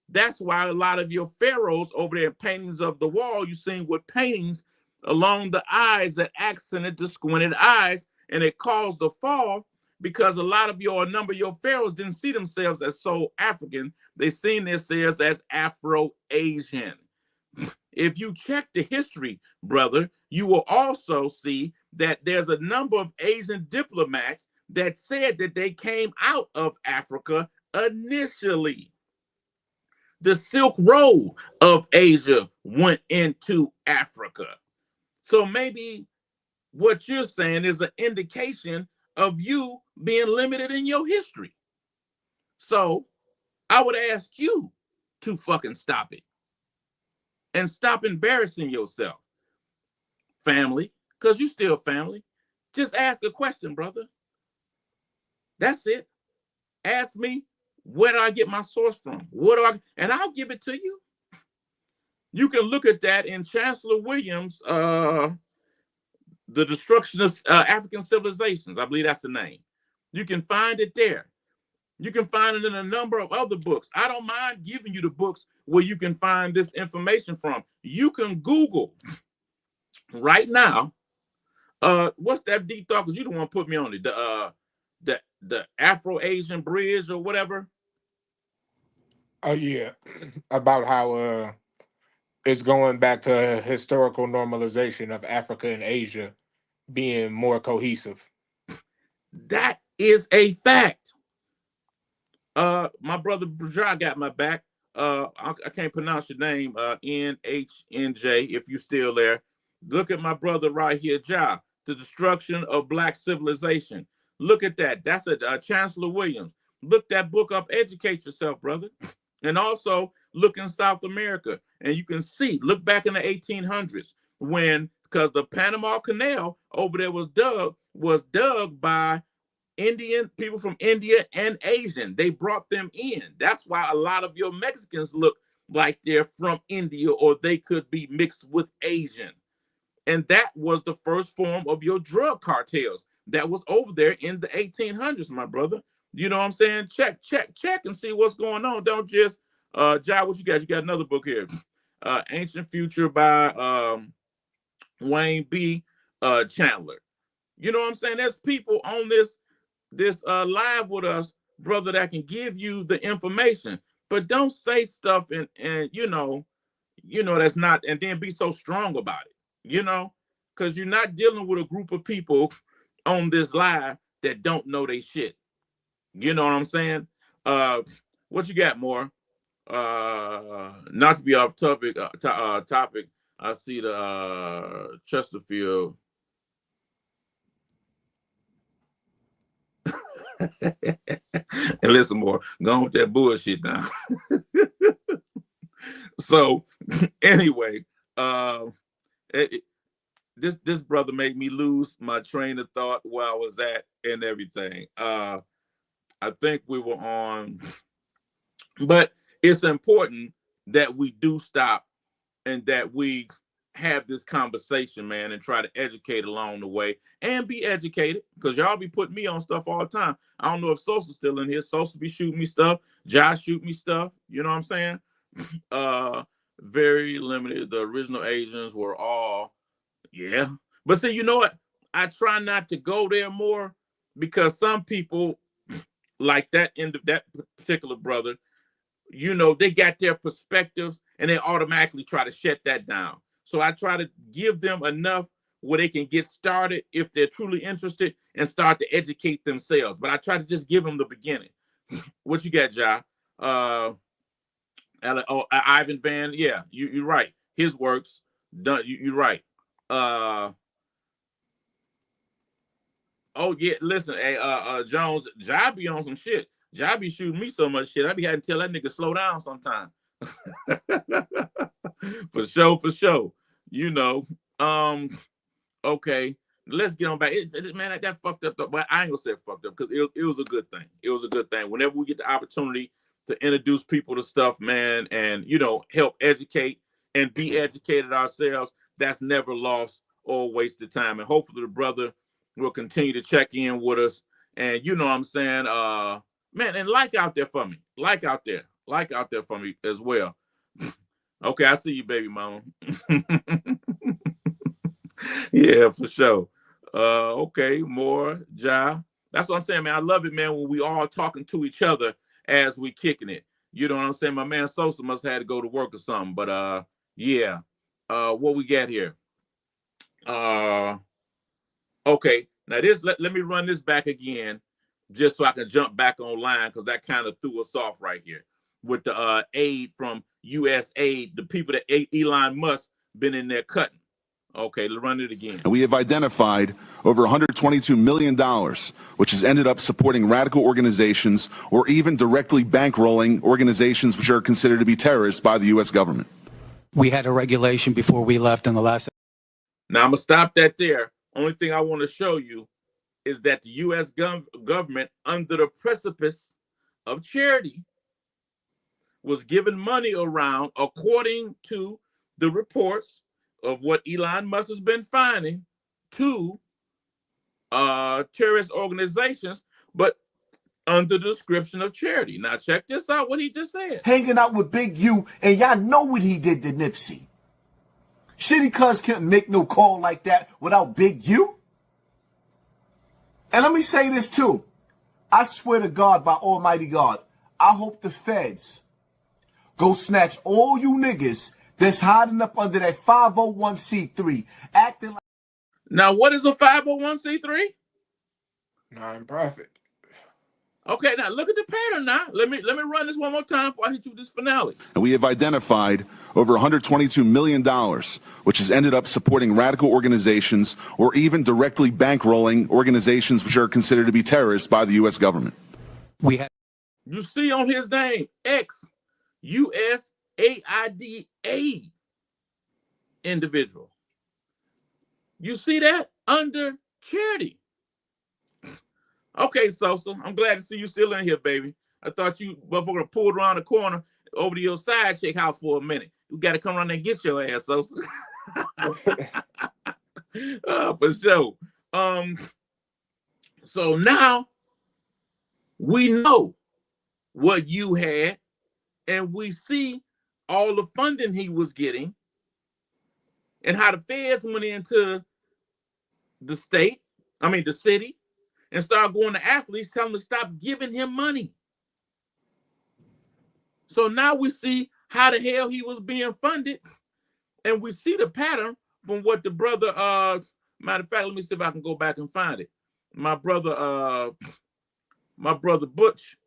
That's why a lot of your pharaohs over there, paintings of the wall, you seen with paintings along the eyes that accented the squinted eyes, and it caused the fall because a number of your pharaohs didn't see themselves as so African. They seen themselves as Afro-Asian. If you check the history, brother, you will also see that there's a number of Asian diplomats that said that they came out of Africa initially. The Silk Road of Asia went into Africa. So maybe what you're saying is an indication of you being limited in your history. So I would ask you to fucking stop it and stop embarrassing yourself, family, because you still family. Just ask a question, brother. That's it. Ask me, where do I get my source from? And I'll give it to you. You can look at that in Chancellor Williams' The Destruction of African Civilizations. I believe that's the name. You can find it there. You can find it in a number of other books. I don't mind giving you the books where you can find this information from. You can Google right now. What's that deep thought? Because you don't want to put me on it. The Afro-Asian Bridge or whatever.
Oh yeah, about how it's going back to historical normalization of Africa and Asia being more cohesive.
That is a fact. My brother Bricc got my back. I can't pronounce your name. NHNJ. If you still there, look at my brother right here, Ja. The Destruction of Black Civilization. Look at that. That's a Chancellor Williams. Look that book up. Educate yourself, brother. And also look in South America, and you can see. Look back in the 1800s because the Panama Canal over there was dug by Indian people from India and Asian. They brought them in. That's why a lot of your Mexicans look like they're from India, or they could be mixed with Asian. And that was the first form of your drug cartels that was over there in the 1800s, my brother. You know what I'm saying? Check and see what's going on. Don't just Jai, what you got? You got another book here. Ancient Future by Wayne B. Chandler. You know what I'm saying? There's people on this live with us, brother, that can give you the information. But don't say stuff and you know that's not, and then be so strong about it. Because you're not dealing with a group of people on this live that don't know they shit. You know what I'm saying? What you got more? Not to be off topic. Topic. I see the Chesterfield. And listen more. Go on with that bullshit now. So anyway, this brother made me lose my train of thought where I was at and everything. I think we were on, but it's important that we do stop and that we have this conversation, man, and try to educate along the way and be educated, because y'all be putting me on stuff all the time. I don't know if Sosa's still in here. Sosa be shooting me stuff. Josh shoot me stuff. You know what I'm saying? Very limited. The original Asians were all, yeah. But see, you know what? I try not to go there more, because some people like that particular brother, you know, they got their perspectives and they automatically try to shut that down. So I try to give them enough where they can get started if they're truly interested and start to educate themselves. But I try to just give them the beginning. What you got, Ja? Ivan Van, yeah, you're right. His works done. You're right. Oh yeah, listen, hey, Jones, Ja be on some shit. Ja be shooting me so much shit. I be having to tell that nigga slow down sometime. For sure. You know. Okay. Let's get on back. Man, that fucked up. But I ain't gonna say fucked up because it was a good thing. It was a good thing. Whenever we get the opportunity to introduce people to stuff, man, and you know, help educate and be educated ourselves, that's never lost or wasted time. And hopefully the brother will continue to check in with us. And you know what I'm saying? Man, and like out there for me. Like out there for me as well. Okay, I see you, baby mama. Yeah, for sure. Okay, more Ja. That's what I'm saying, man. I love it, man, when we all talking to each other as we kicking it. You know what I'm saying? My man Sosa must have had to go to work or something. But yeah. What we got here? Okay. Now let me run this back again just so I can jump back online because that kind of threw us off right here with the aid from USAID, the people that Elon Musk been in there cutting. Okay, let's run it again.
And we have identified over $122 million, which has ended up supporting radical organizations or even directly bankrolling organizations which are considered to be terrorists by the U.S. government.
We had a regulation before we left in the last.
Now, I'm going to stop that there. Only thing I want to show you is that the U.S. government, under the precipice of charity, was giving money around, according to the reports of what Elon Musk has been finding, to terrorist organizations, but under the description of charity. Now, check this out, what he just said.
Hanging out with Big U, and y'all know what he did to Nipsey. Shitty cuz couldn't make no call like that without Big U. And let me say this too. I swear to God, by Almighty God, I hope the feds go snatch all you niggas that's hiding up under that 501c3, acting like.
Now, what is a 501c3?
Non-profit.
Okay, now look at the pattern now. Let me run this one more time before I hit you with this finale.
And we have identified over $122 million, which has ended up supporting radical organizations or even directly bankrolling organizations which are considered to be terrorists by the U.S. government.
You see on his name, ex-USAID individual. You see that? Under charity. Okay, Sosa, I'm glad to see you still in here, baby. I thought you motherfucker pulled around the corner over to your side shake house for a minute. You got to come around there and get your ass, Sosa. For sure. So now we know what you had, and we see all the funding he was getting and how the feds went into the city, and start going to athletes, telling them to stop giving him money. So now we see how the hell he was being funded, and we see the pattern from what the brother, matter of fact, let me see if I can go back and find it. My brother Butch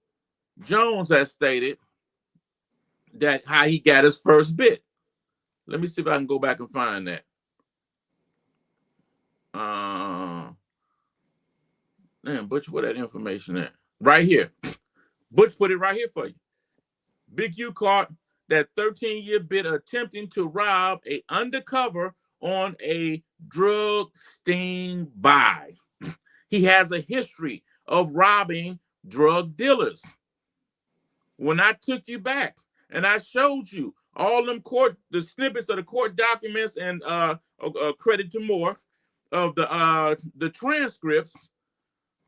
Jones has stated that how he got his first bit. Let me see if I can go back and find that. Man, Butch, where that information at? Right here. Butch put it right here for you. Big U caught that 13-year bit attempting to rob a undercover on a drug sting buy. He has a history of robbing drug dealers. When I took you back and I showed you all them the snippets of the court documents and credit to more of the transcripts.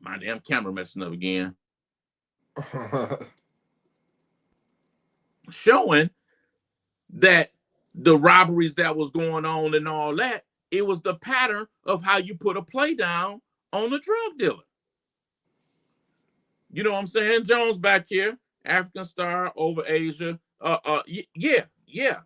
My damn camera messing up again. Showing that the robberies that was going on and all that, it was the pattern of how you put a play down on the drug dealer. You know what I'm saying? Jones back here African Star over Asia. Yeah.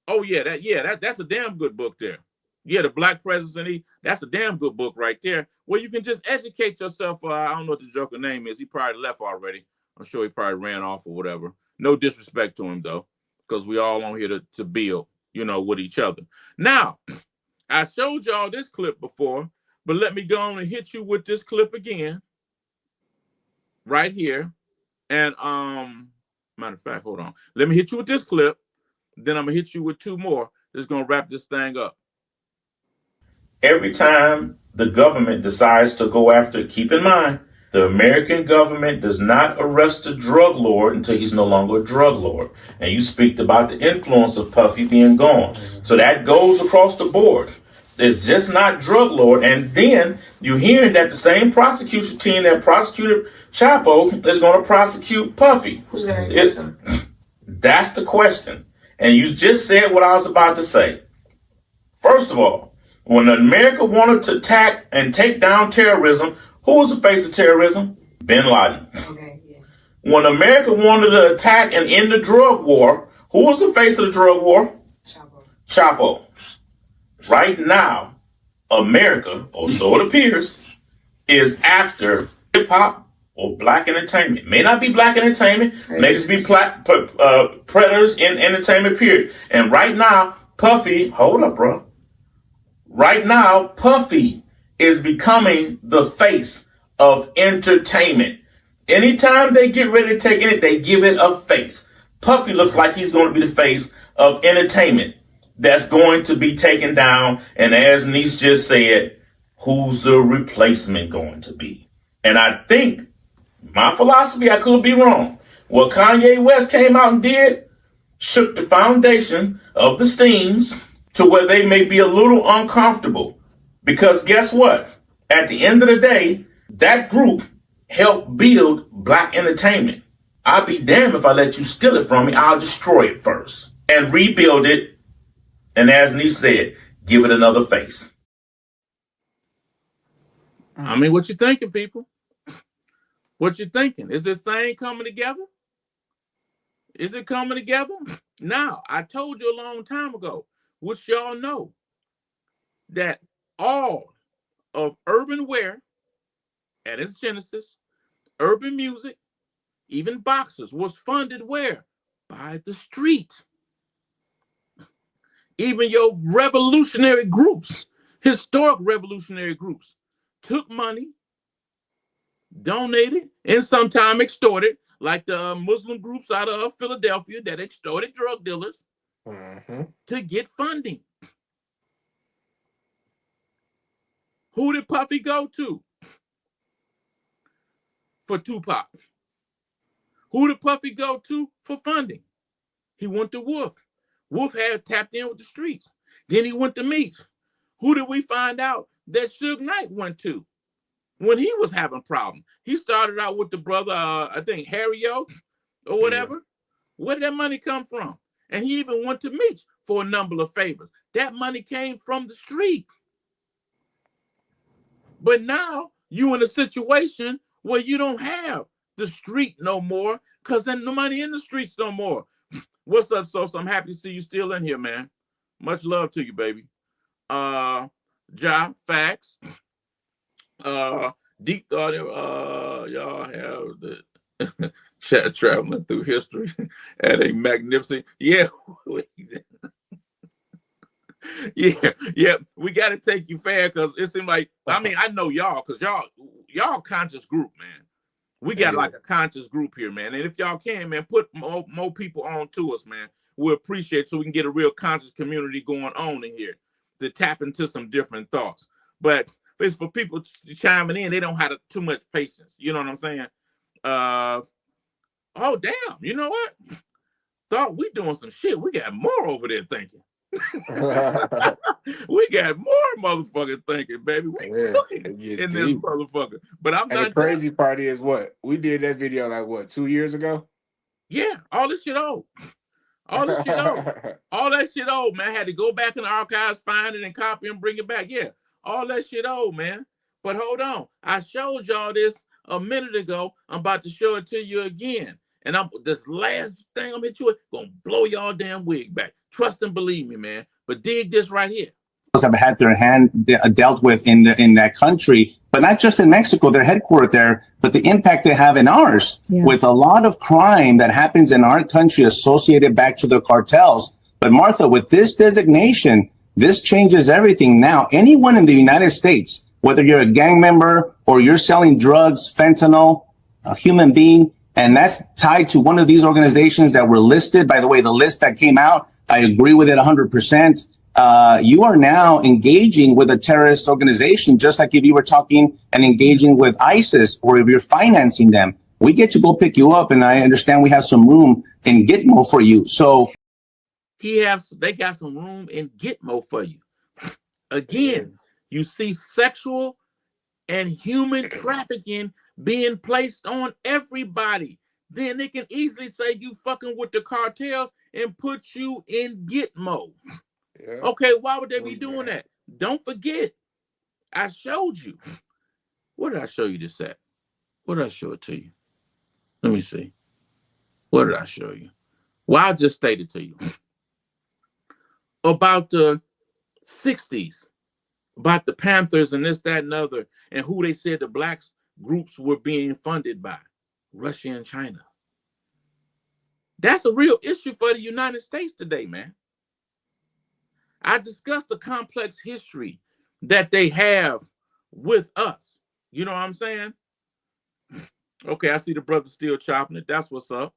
Oh yeah, that's a damn good book there. Yeah, the Black Presidency, that's a damn good book right there. Where you can just educate yourself. I don't know what the Joker name is. He probably left already. I'm sure he probably ran off or whatever. No disrespect to him though, because we all on here to build, with each other. Now, I showed y'all this clip before, but let me go on and hit you with this clip again. Right here. And matter of fact, hold on. Let me hit you with this clip. Then I'm gonna hit you with two more. That's gonna wrap this thing up. Every time the government decides to go after, keep in mind, the American government does not arrest a drug lord until he's no longer a drug lord. And you speak about the influence of Puffy being gone. So that goes across the board. It's just not drug lord. And then you're hearing that the same prosecution team that prosecuted Chapo is going to prosecute Puffy. Who's going to get him? That's the question. And you just said what I was about to say. First of all, when America wanted to attack and take down terrorism, who was the face of terrorism? Bin Laden. Okay, yeah. When America wanted to attack and end the drug war, who was the face of the drug war? Chapo. Right now, America, or so it appears, is after hip-hop or black entertainment. May not be black entertainment, may just be predators in entertainment, period. And right now, Puffy, hold up, bro. Right now, Puffy is becoming the face of entertainment. Anytime they get ready to take it, they give it a face. Puffy looks like he's going to be the face of entertainment that's going to be taken down. And as Niece just said, who's the replacement going to be? And I think, my philosophy, I could be wrong. What Kanye West came out and did shook the foundation of the Steams to where they may be a little uncomfortable. Because guess what? At the end of the day, that group helped build black entertainment. I'll be damned if I let you steal it from me. I'll destroy it first and rebuild it. And as Niece said, give it another face. I mean, what you thinking, people? What you thinking? Is this thing coming together? Is it coming together? Now, I told you a long time ago, which y'all know, that all of urban wear at its genesis, urban music, even boxers, was funded where? By the street. Even your revolutionary groups, historic revolutionary groups, took money, donated, and sometimes extorted, like the Muslim groups out of Philadelphia that extorted drug dealers to get funding. Who did Puffy go to for Tupac? Who did Puffy go to for funding? He went to Wolf. Wolf had tapped in with the streets. Then he went to Meeks. Who did we find out that Suge Knight went to when he was having problems? He started out with the brother, I think, Harry O or whatever. Yeah. Where did that money come from? And he even went to Meeks for a number of favors. That money came from the street. But now you in a situation where you don't have the street no more, because then no money in the streets no more. What's up, Sos? I'm happy to see you still in here, man. Much love to you, baby. Ja, facts. Deep thought, y'all have the chat traveling through history at a magnificent, yeah. Yeah, we got to take you fair, because it seems like, I mean, I know y'all, because y'all conscious group, man. We got like a conscious group here, man. And if y'all can, man, put more people on to us, man. We appreciate it, so we can get a real conscious community going on in here to tap into some different thoughts. But it's for people chiming in, they don't have too much patience. You know what I'm saying? Oh, damn. You know what? Thought we doing some shit. We got more over there thinking. We got more motherfucking thinking, baby. We cooking in this motherfucker. But I'm not.
The crazy part is what? We did that video like what, 2 years ago?
Yeah, all this shit old. All this shit old. All that shit old, man. I had to go back in the archives, find it, and copy and bring it back. Yeah, all that shit old, man. But hold on. I showed y'all this a minute ago. I'm about to show it to you again. And I'm this last thing I'm hit you with, gonna blow y'all damn wig back. Trust and believe me, man. But dig this right here.
Have had their hand dealt with in that country, but not just in Mexico, they're headquartered there, but the impact they have in ours with a lot of crime that happens in our country associated back to the cartels. But Martha, with this designation, this changes everything. Now, anyone in the United States, whether you're a gang member or you're selling drugs, fentanyl, a human being, and that's tied to one of these organizations that were listed. By the way, the list that came out, I agree with it 100%. You are now engaging with a terrorist organization, just like if you were talking and engaging with ISIS or if you're financing them. We get to go pick you up, and I understand we have some room in Gitmo for you. So
they got some room in Gitmo for you. Again, you see sexual and human trafficking being placed on everybody. Then they can easily say you fucking with the cartels and put you in Gitmo. Yeah. Okay, why would they be doing that? Don't forget, I showed you. What did I show you this at? What did I show it to you? Let me see. What did I show you? Well, I just stated to you about the 60s, about the Panthers and this, that, and other, and who they said the blacks groups were being funded by, Russia and China. That's a real issue for the United States today, man. I discussed the complex history that they have with us. You know what I'm saying? Okay, I see the brother still chopping it. That's what's up.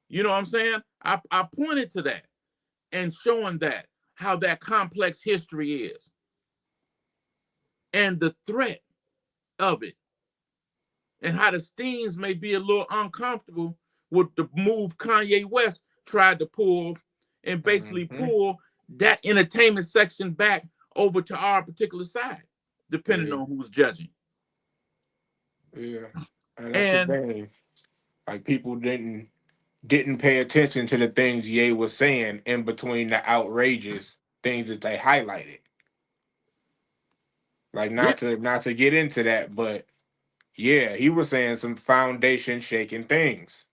You know what I'm saying? I pointed to that and showing that, how that complex history is and the threat of it and how the Steens may be a little uncomfortable with the move Kanye West tried to pull and basically pull that entertainment section back over to our particular side, depending on who's judging.
Yeah, and that's the thing. Like, people didn't pay attention to the things Ye was saying in between the outrageous things that they highlighted. Like, not to get into that, but yeah, he was saying some foundation shaking things.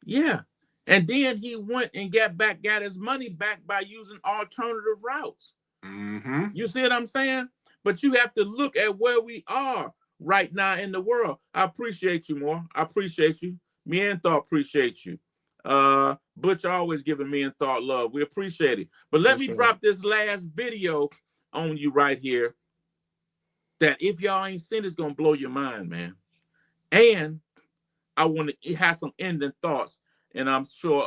Yeah. And then he went and got his money back by using alternative routes.
Mm-hmm.
You see what I'm saying? But you have to look at where we are right now in the world. I appreciate you more. I appreciate you. Me and Thought appreciate you. Butch always giving me and Thought love. We appreciate it. But let me drop this last video on you right here that if y'all ain't seen, it's going to blow your mind, man. And I want to have some ending thoughts. And I'm sure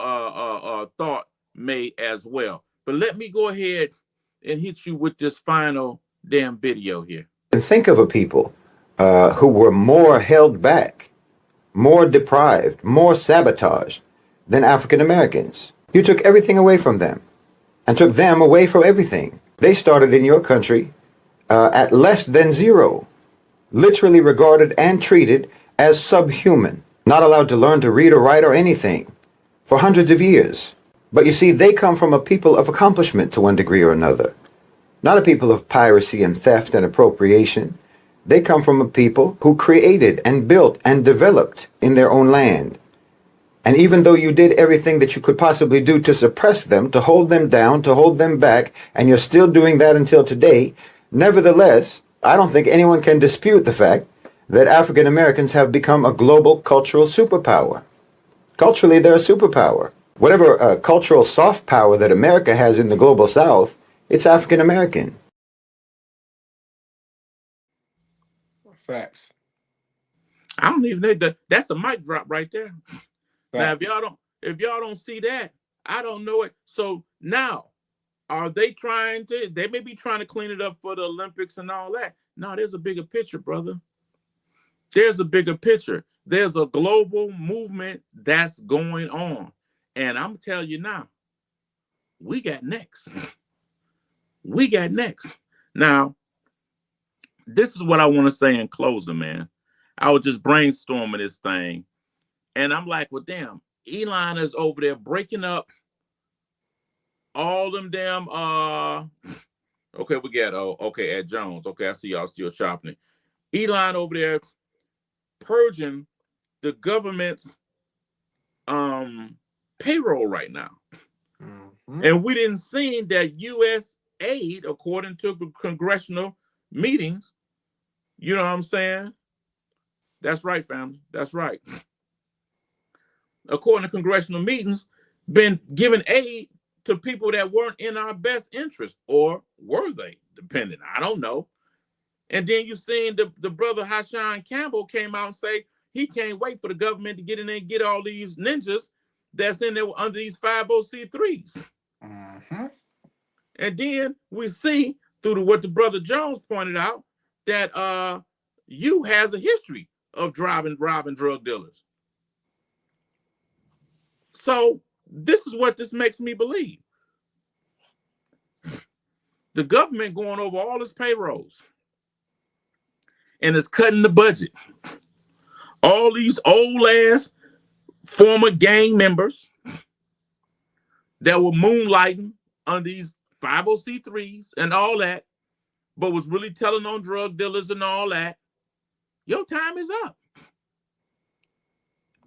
Thought may as well. But let me go ahead and hit you with this final damn video here.
And think of a people who were more held back, more deprived, more sabotaged than African Americans. You took everything away from them and took them away from everything. They started in your country at less than zero, literally regarded and treated as subhuman, not allowed to learn to read or write or anything for hundreds of years. But you see, they come from a people of accomplishment to one degree or another, not a people of piracy and theft and appropriation. They come from a people who created and built and developed in their own land. And even though you did everything that you could possibly do to suppress them, to hold them down, to hold them back, and you're still doing that until today, nevertheless, I don't think anyone can dispute the fact that African Americans have become a global cultural superpower. Culturally, they're a superpower. Whatever cultural soft power that America has in the global South, it's African American.
Facts.
I don't even know that. That's a mic drop right there. Now, if y'all don't see that, I don't know it. So now, are they trying to? They may be trying to clean it up for the Olympics and all that. No, there's a bigger picture, brother. There's a bigger picture. There's a global movement that's going on, and I'm telling you now, we got next. We got next. Now, this is what I want to say in closing, man. I was just brainstorming this thing, and I'm like, well, damn, Elon is over there breaking up all them damn, okay, we got, okay, at Jones. Okay, I see y'all still chopping it. Elon over there purging the government's payroll right now.
Mm-hmm.
And we didn't see that U.S. aid, according to congressional meetings, you know what I'm saying? That's right, family. That's right. According to congressional meetings, been giving aid to people that weren't in our best interest, or were they? Depending, I don't know. And then you seen the brother Hashan Campbell came out and say he can't wait for the government to get in there and get all these ninjas that's in there under these 50C3s.
Mm-hmm.
And then we see through what the brother Jones pointed out that you has a history of robbing drug dealers. So this is what this makes me believe. The government going over all its payrolls and is cutting the budget. All these old ass former gang members that were moonlighting on these 50C3s and all that, but was really telling on drug dealers and all that, your time is up.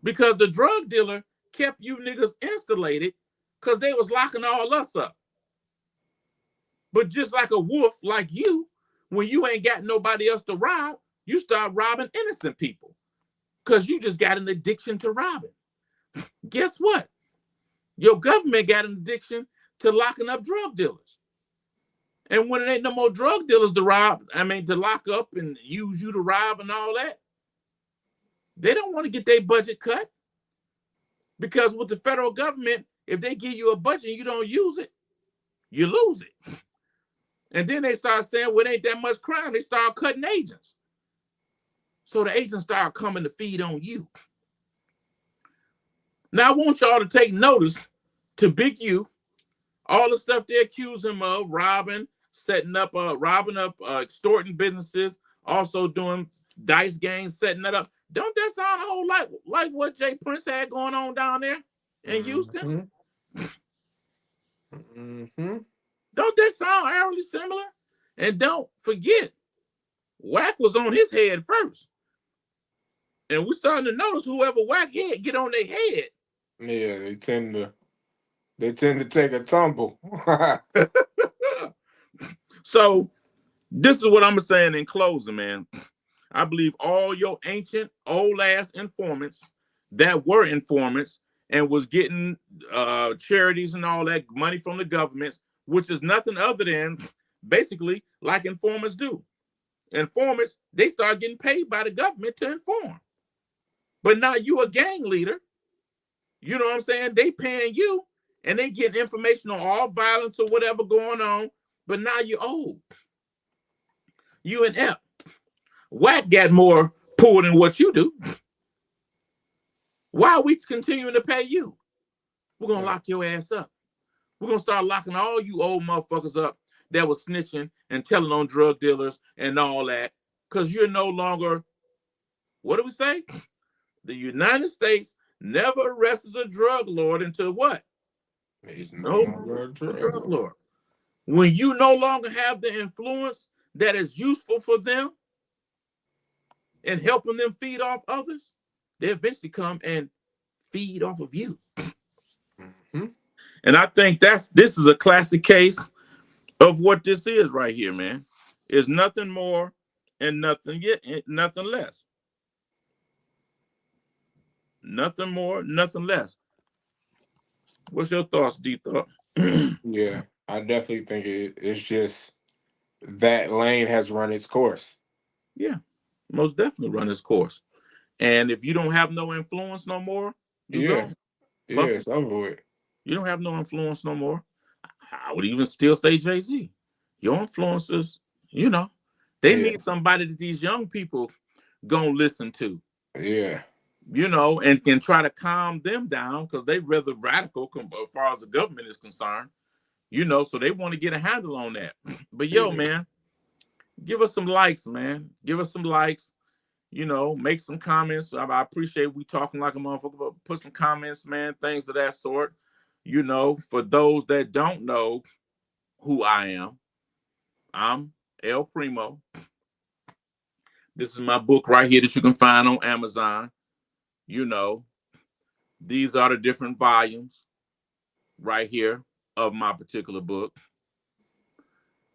Because the drug dealer kept you niggas insulated because they was locking all us up. But just like a wolf like you, when you ain't got nobody else to rob, you start robbing innocent people because you just got an addiction to robbing. Guess what? Your government got an addiction to locking up drug dealers. And when it ain't no more drug dealers to lock up and use you to rob and all that, they don't want to get their budget cut. Because with the federal government, if they give you a budget and you don't use it, you lose it. And then they start saying, well, it ain't that much crime. They start cutting agents. So the agents start coming to feed on you. Now, I want y'all to take notice to Big U, all the stuff they accuse him of, robbing, extorting businesses, also doing dice games, setting that up. Don't that sound a whole lot like what Jay Prince had going on down there in Houston?
Mm-hmm.
Don't that sound eerily similar? And don't forget, Wack was on his head first. And we're starting to notice whoever Wack had get on their head.
Yeah, they tend to take a tumble.
So this is what I'm saying in closing, man. I believe all your ancient old ass informants that were informants and was getting charities and all that money from the governments, which is nothing other than basically like informants do. Informants, they start getting paid by the government to inform. But now you a gang leader. You know what I'm saying? They paying you and they getting information on all violence or whatever going on. But now you're old. You an F. Wack got more pull than what you do. Why are we continuing to pay you? We're going to lock your ass up. We're going to start locking all you old motherfuckers up that was snitching and telling on drug dealers and all that. Because you're no longer, what do we say? The United States never arrests a drug lord until what? He's no longer a drug lord. When you no longer have the influence that is useful for them and helping them feed off others, they eventually come and feed off of you.
Mm-hmm.
And I think this is a classic case of what this is right here, man. It's nothing more and nothing less. Nothing more, nothing less. What's your thoughts, D-Thought?
Yeah, I definitely think it's just that lane has run its course.
Yeah, most definitely run its course. And if you don't have no influence no more,
it's over with.
You don't have no influence no more. I would even still say Jay-Z. Your influencers, they need somebody that these young people gonna listen to.
Yeah.
And can try to calm them down because they rather radical as far as the government is concerned. So they want to get a handle on that. But man, give us some likes, man. Give us some likes. Make some comments. I appreciate we talking like a motherfucker, but put some comments, man, things of that sort. For those that don't know who I am, I'm El Primo. This is my book right here that you can find on Amazon. these are the different volumes right here of my particular book.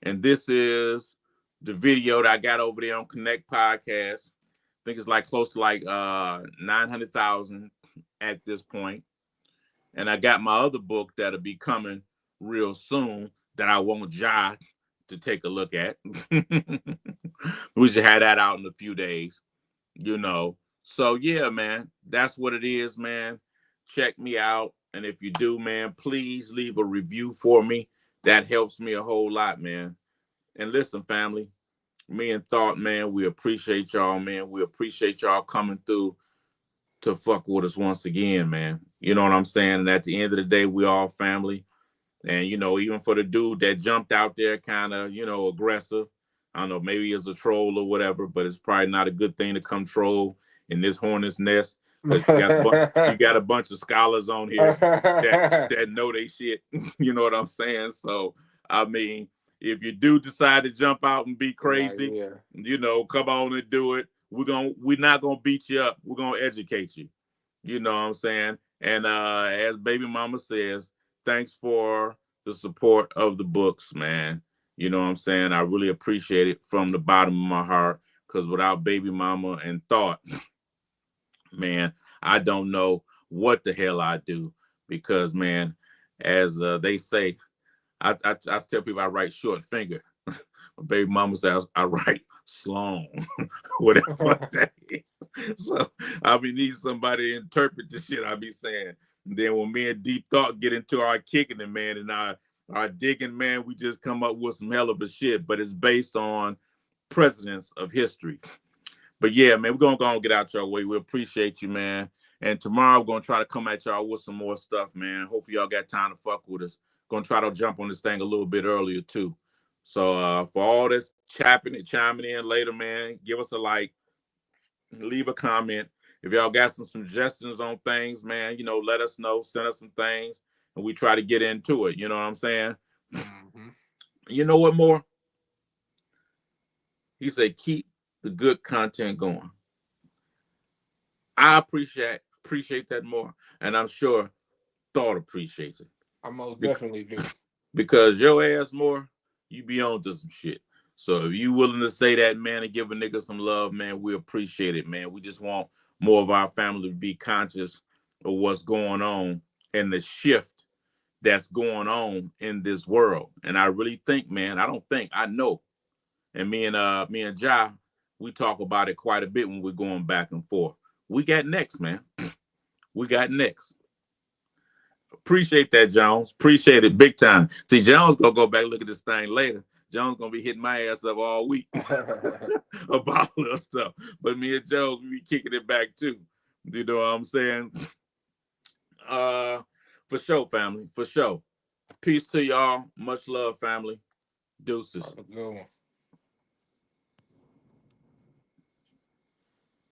And this is the video that I got over there on Connect Podcast. I think it's like close to like 900,000 at this point. And I got my other book that'll be coming real soon that I want Jai to take a look at. We should have that out in a few days, you know. So yeah, man, that's what it is, man. Check me out. And if you do, man, please leave a review for me. That helps me a whole lot, man. And listen, family, me and Thought, man, we appreciate y'all, man. We appreciate y'all coming through to fuck with us once again, man. You know what I'm saying? And at the end of the day, we all family. And, you know, even for the dude that jumped out there kind of, you know, aggressive, I don't know, maybe as a troll or whatever, but it's probably not a good thing to come troll in this hornet's nest. Because you got a bunch of scholars on here that know they shit. You know what I'm saying? So, I mean, if you do decide to jump out and be crazy, you know, come on and do it. We're not gonna beat you up. We're gonna educate you. You know what I'm saying? And as Baby Mama says, thanks for the support of the books, man. You know what I'm saying? I really appreciate it from the bottom of my heart, because without Baby Mama and Thought, man, I don't know what the hell I do. Because, man, as they say, I tell people I write short finger. Baby Mama says I write slong, whatever that is. So I be need somebody to interpret the shit I be saying. And then when me and Deep Thought get into our kicking it, man, and our digging, man, we just come up with some hell of a shit. But it's based on presidents of history. But yeah, man, we're gonna go and get out your way. We appreciate you, man. And tomorrow we're gonna try to come at y'all with some more stuff, man. Hopefully y'all got time to fuck with us. Gonna try to jump on this thing a little bit earlier too. So for all this chiming in later, man, give us a like, leave a comment. If y'all got some suggestions on things, man, you know, let us know, send us some things, and we try to get into it. You know what I'm saying? Mm-hmm. You know what more? He said, keep the good content going. I appreciate that more, and I'm sure Thought appreciates it.
I most definitely do.
Because your ass more, you be on to some shit. So if you willing to say that, man, and give a nigga some love, man, we appreciate it, man. We just want more of our family to be conscious of what's going on and the shift that's going on in this world. And I really think, man, I know. And me and Jai, we talk about it quite a bit when we're going back and forth. We got next, man. We got next. Appreciate that, Jones. Appreciate it big time. See, Jones gonna go back and look at this thing later. Jones gonna be hitting my ass up all week about little stuff. But me and Jones, we be kicking it back too. You know what I'm saying? For sure, family. For sure. Peace to y'all. Much love, family. Deuces.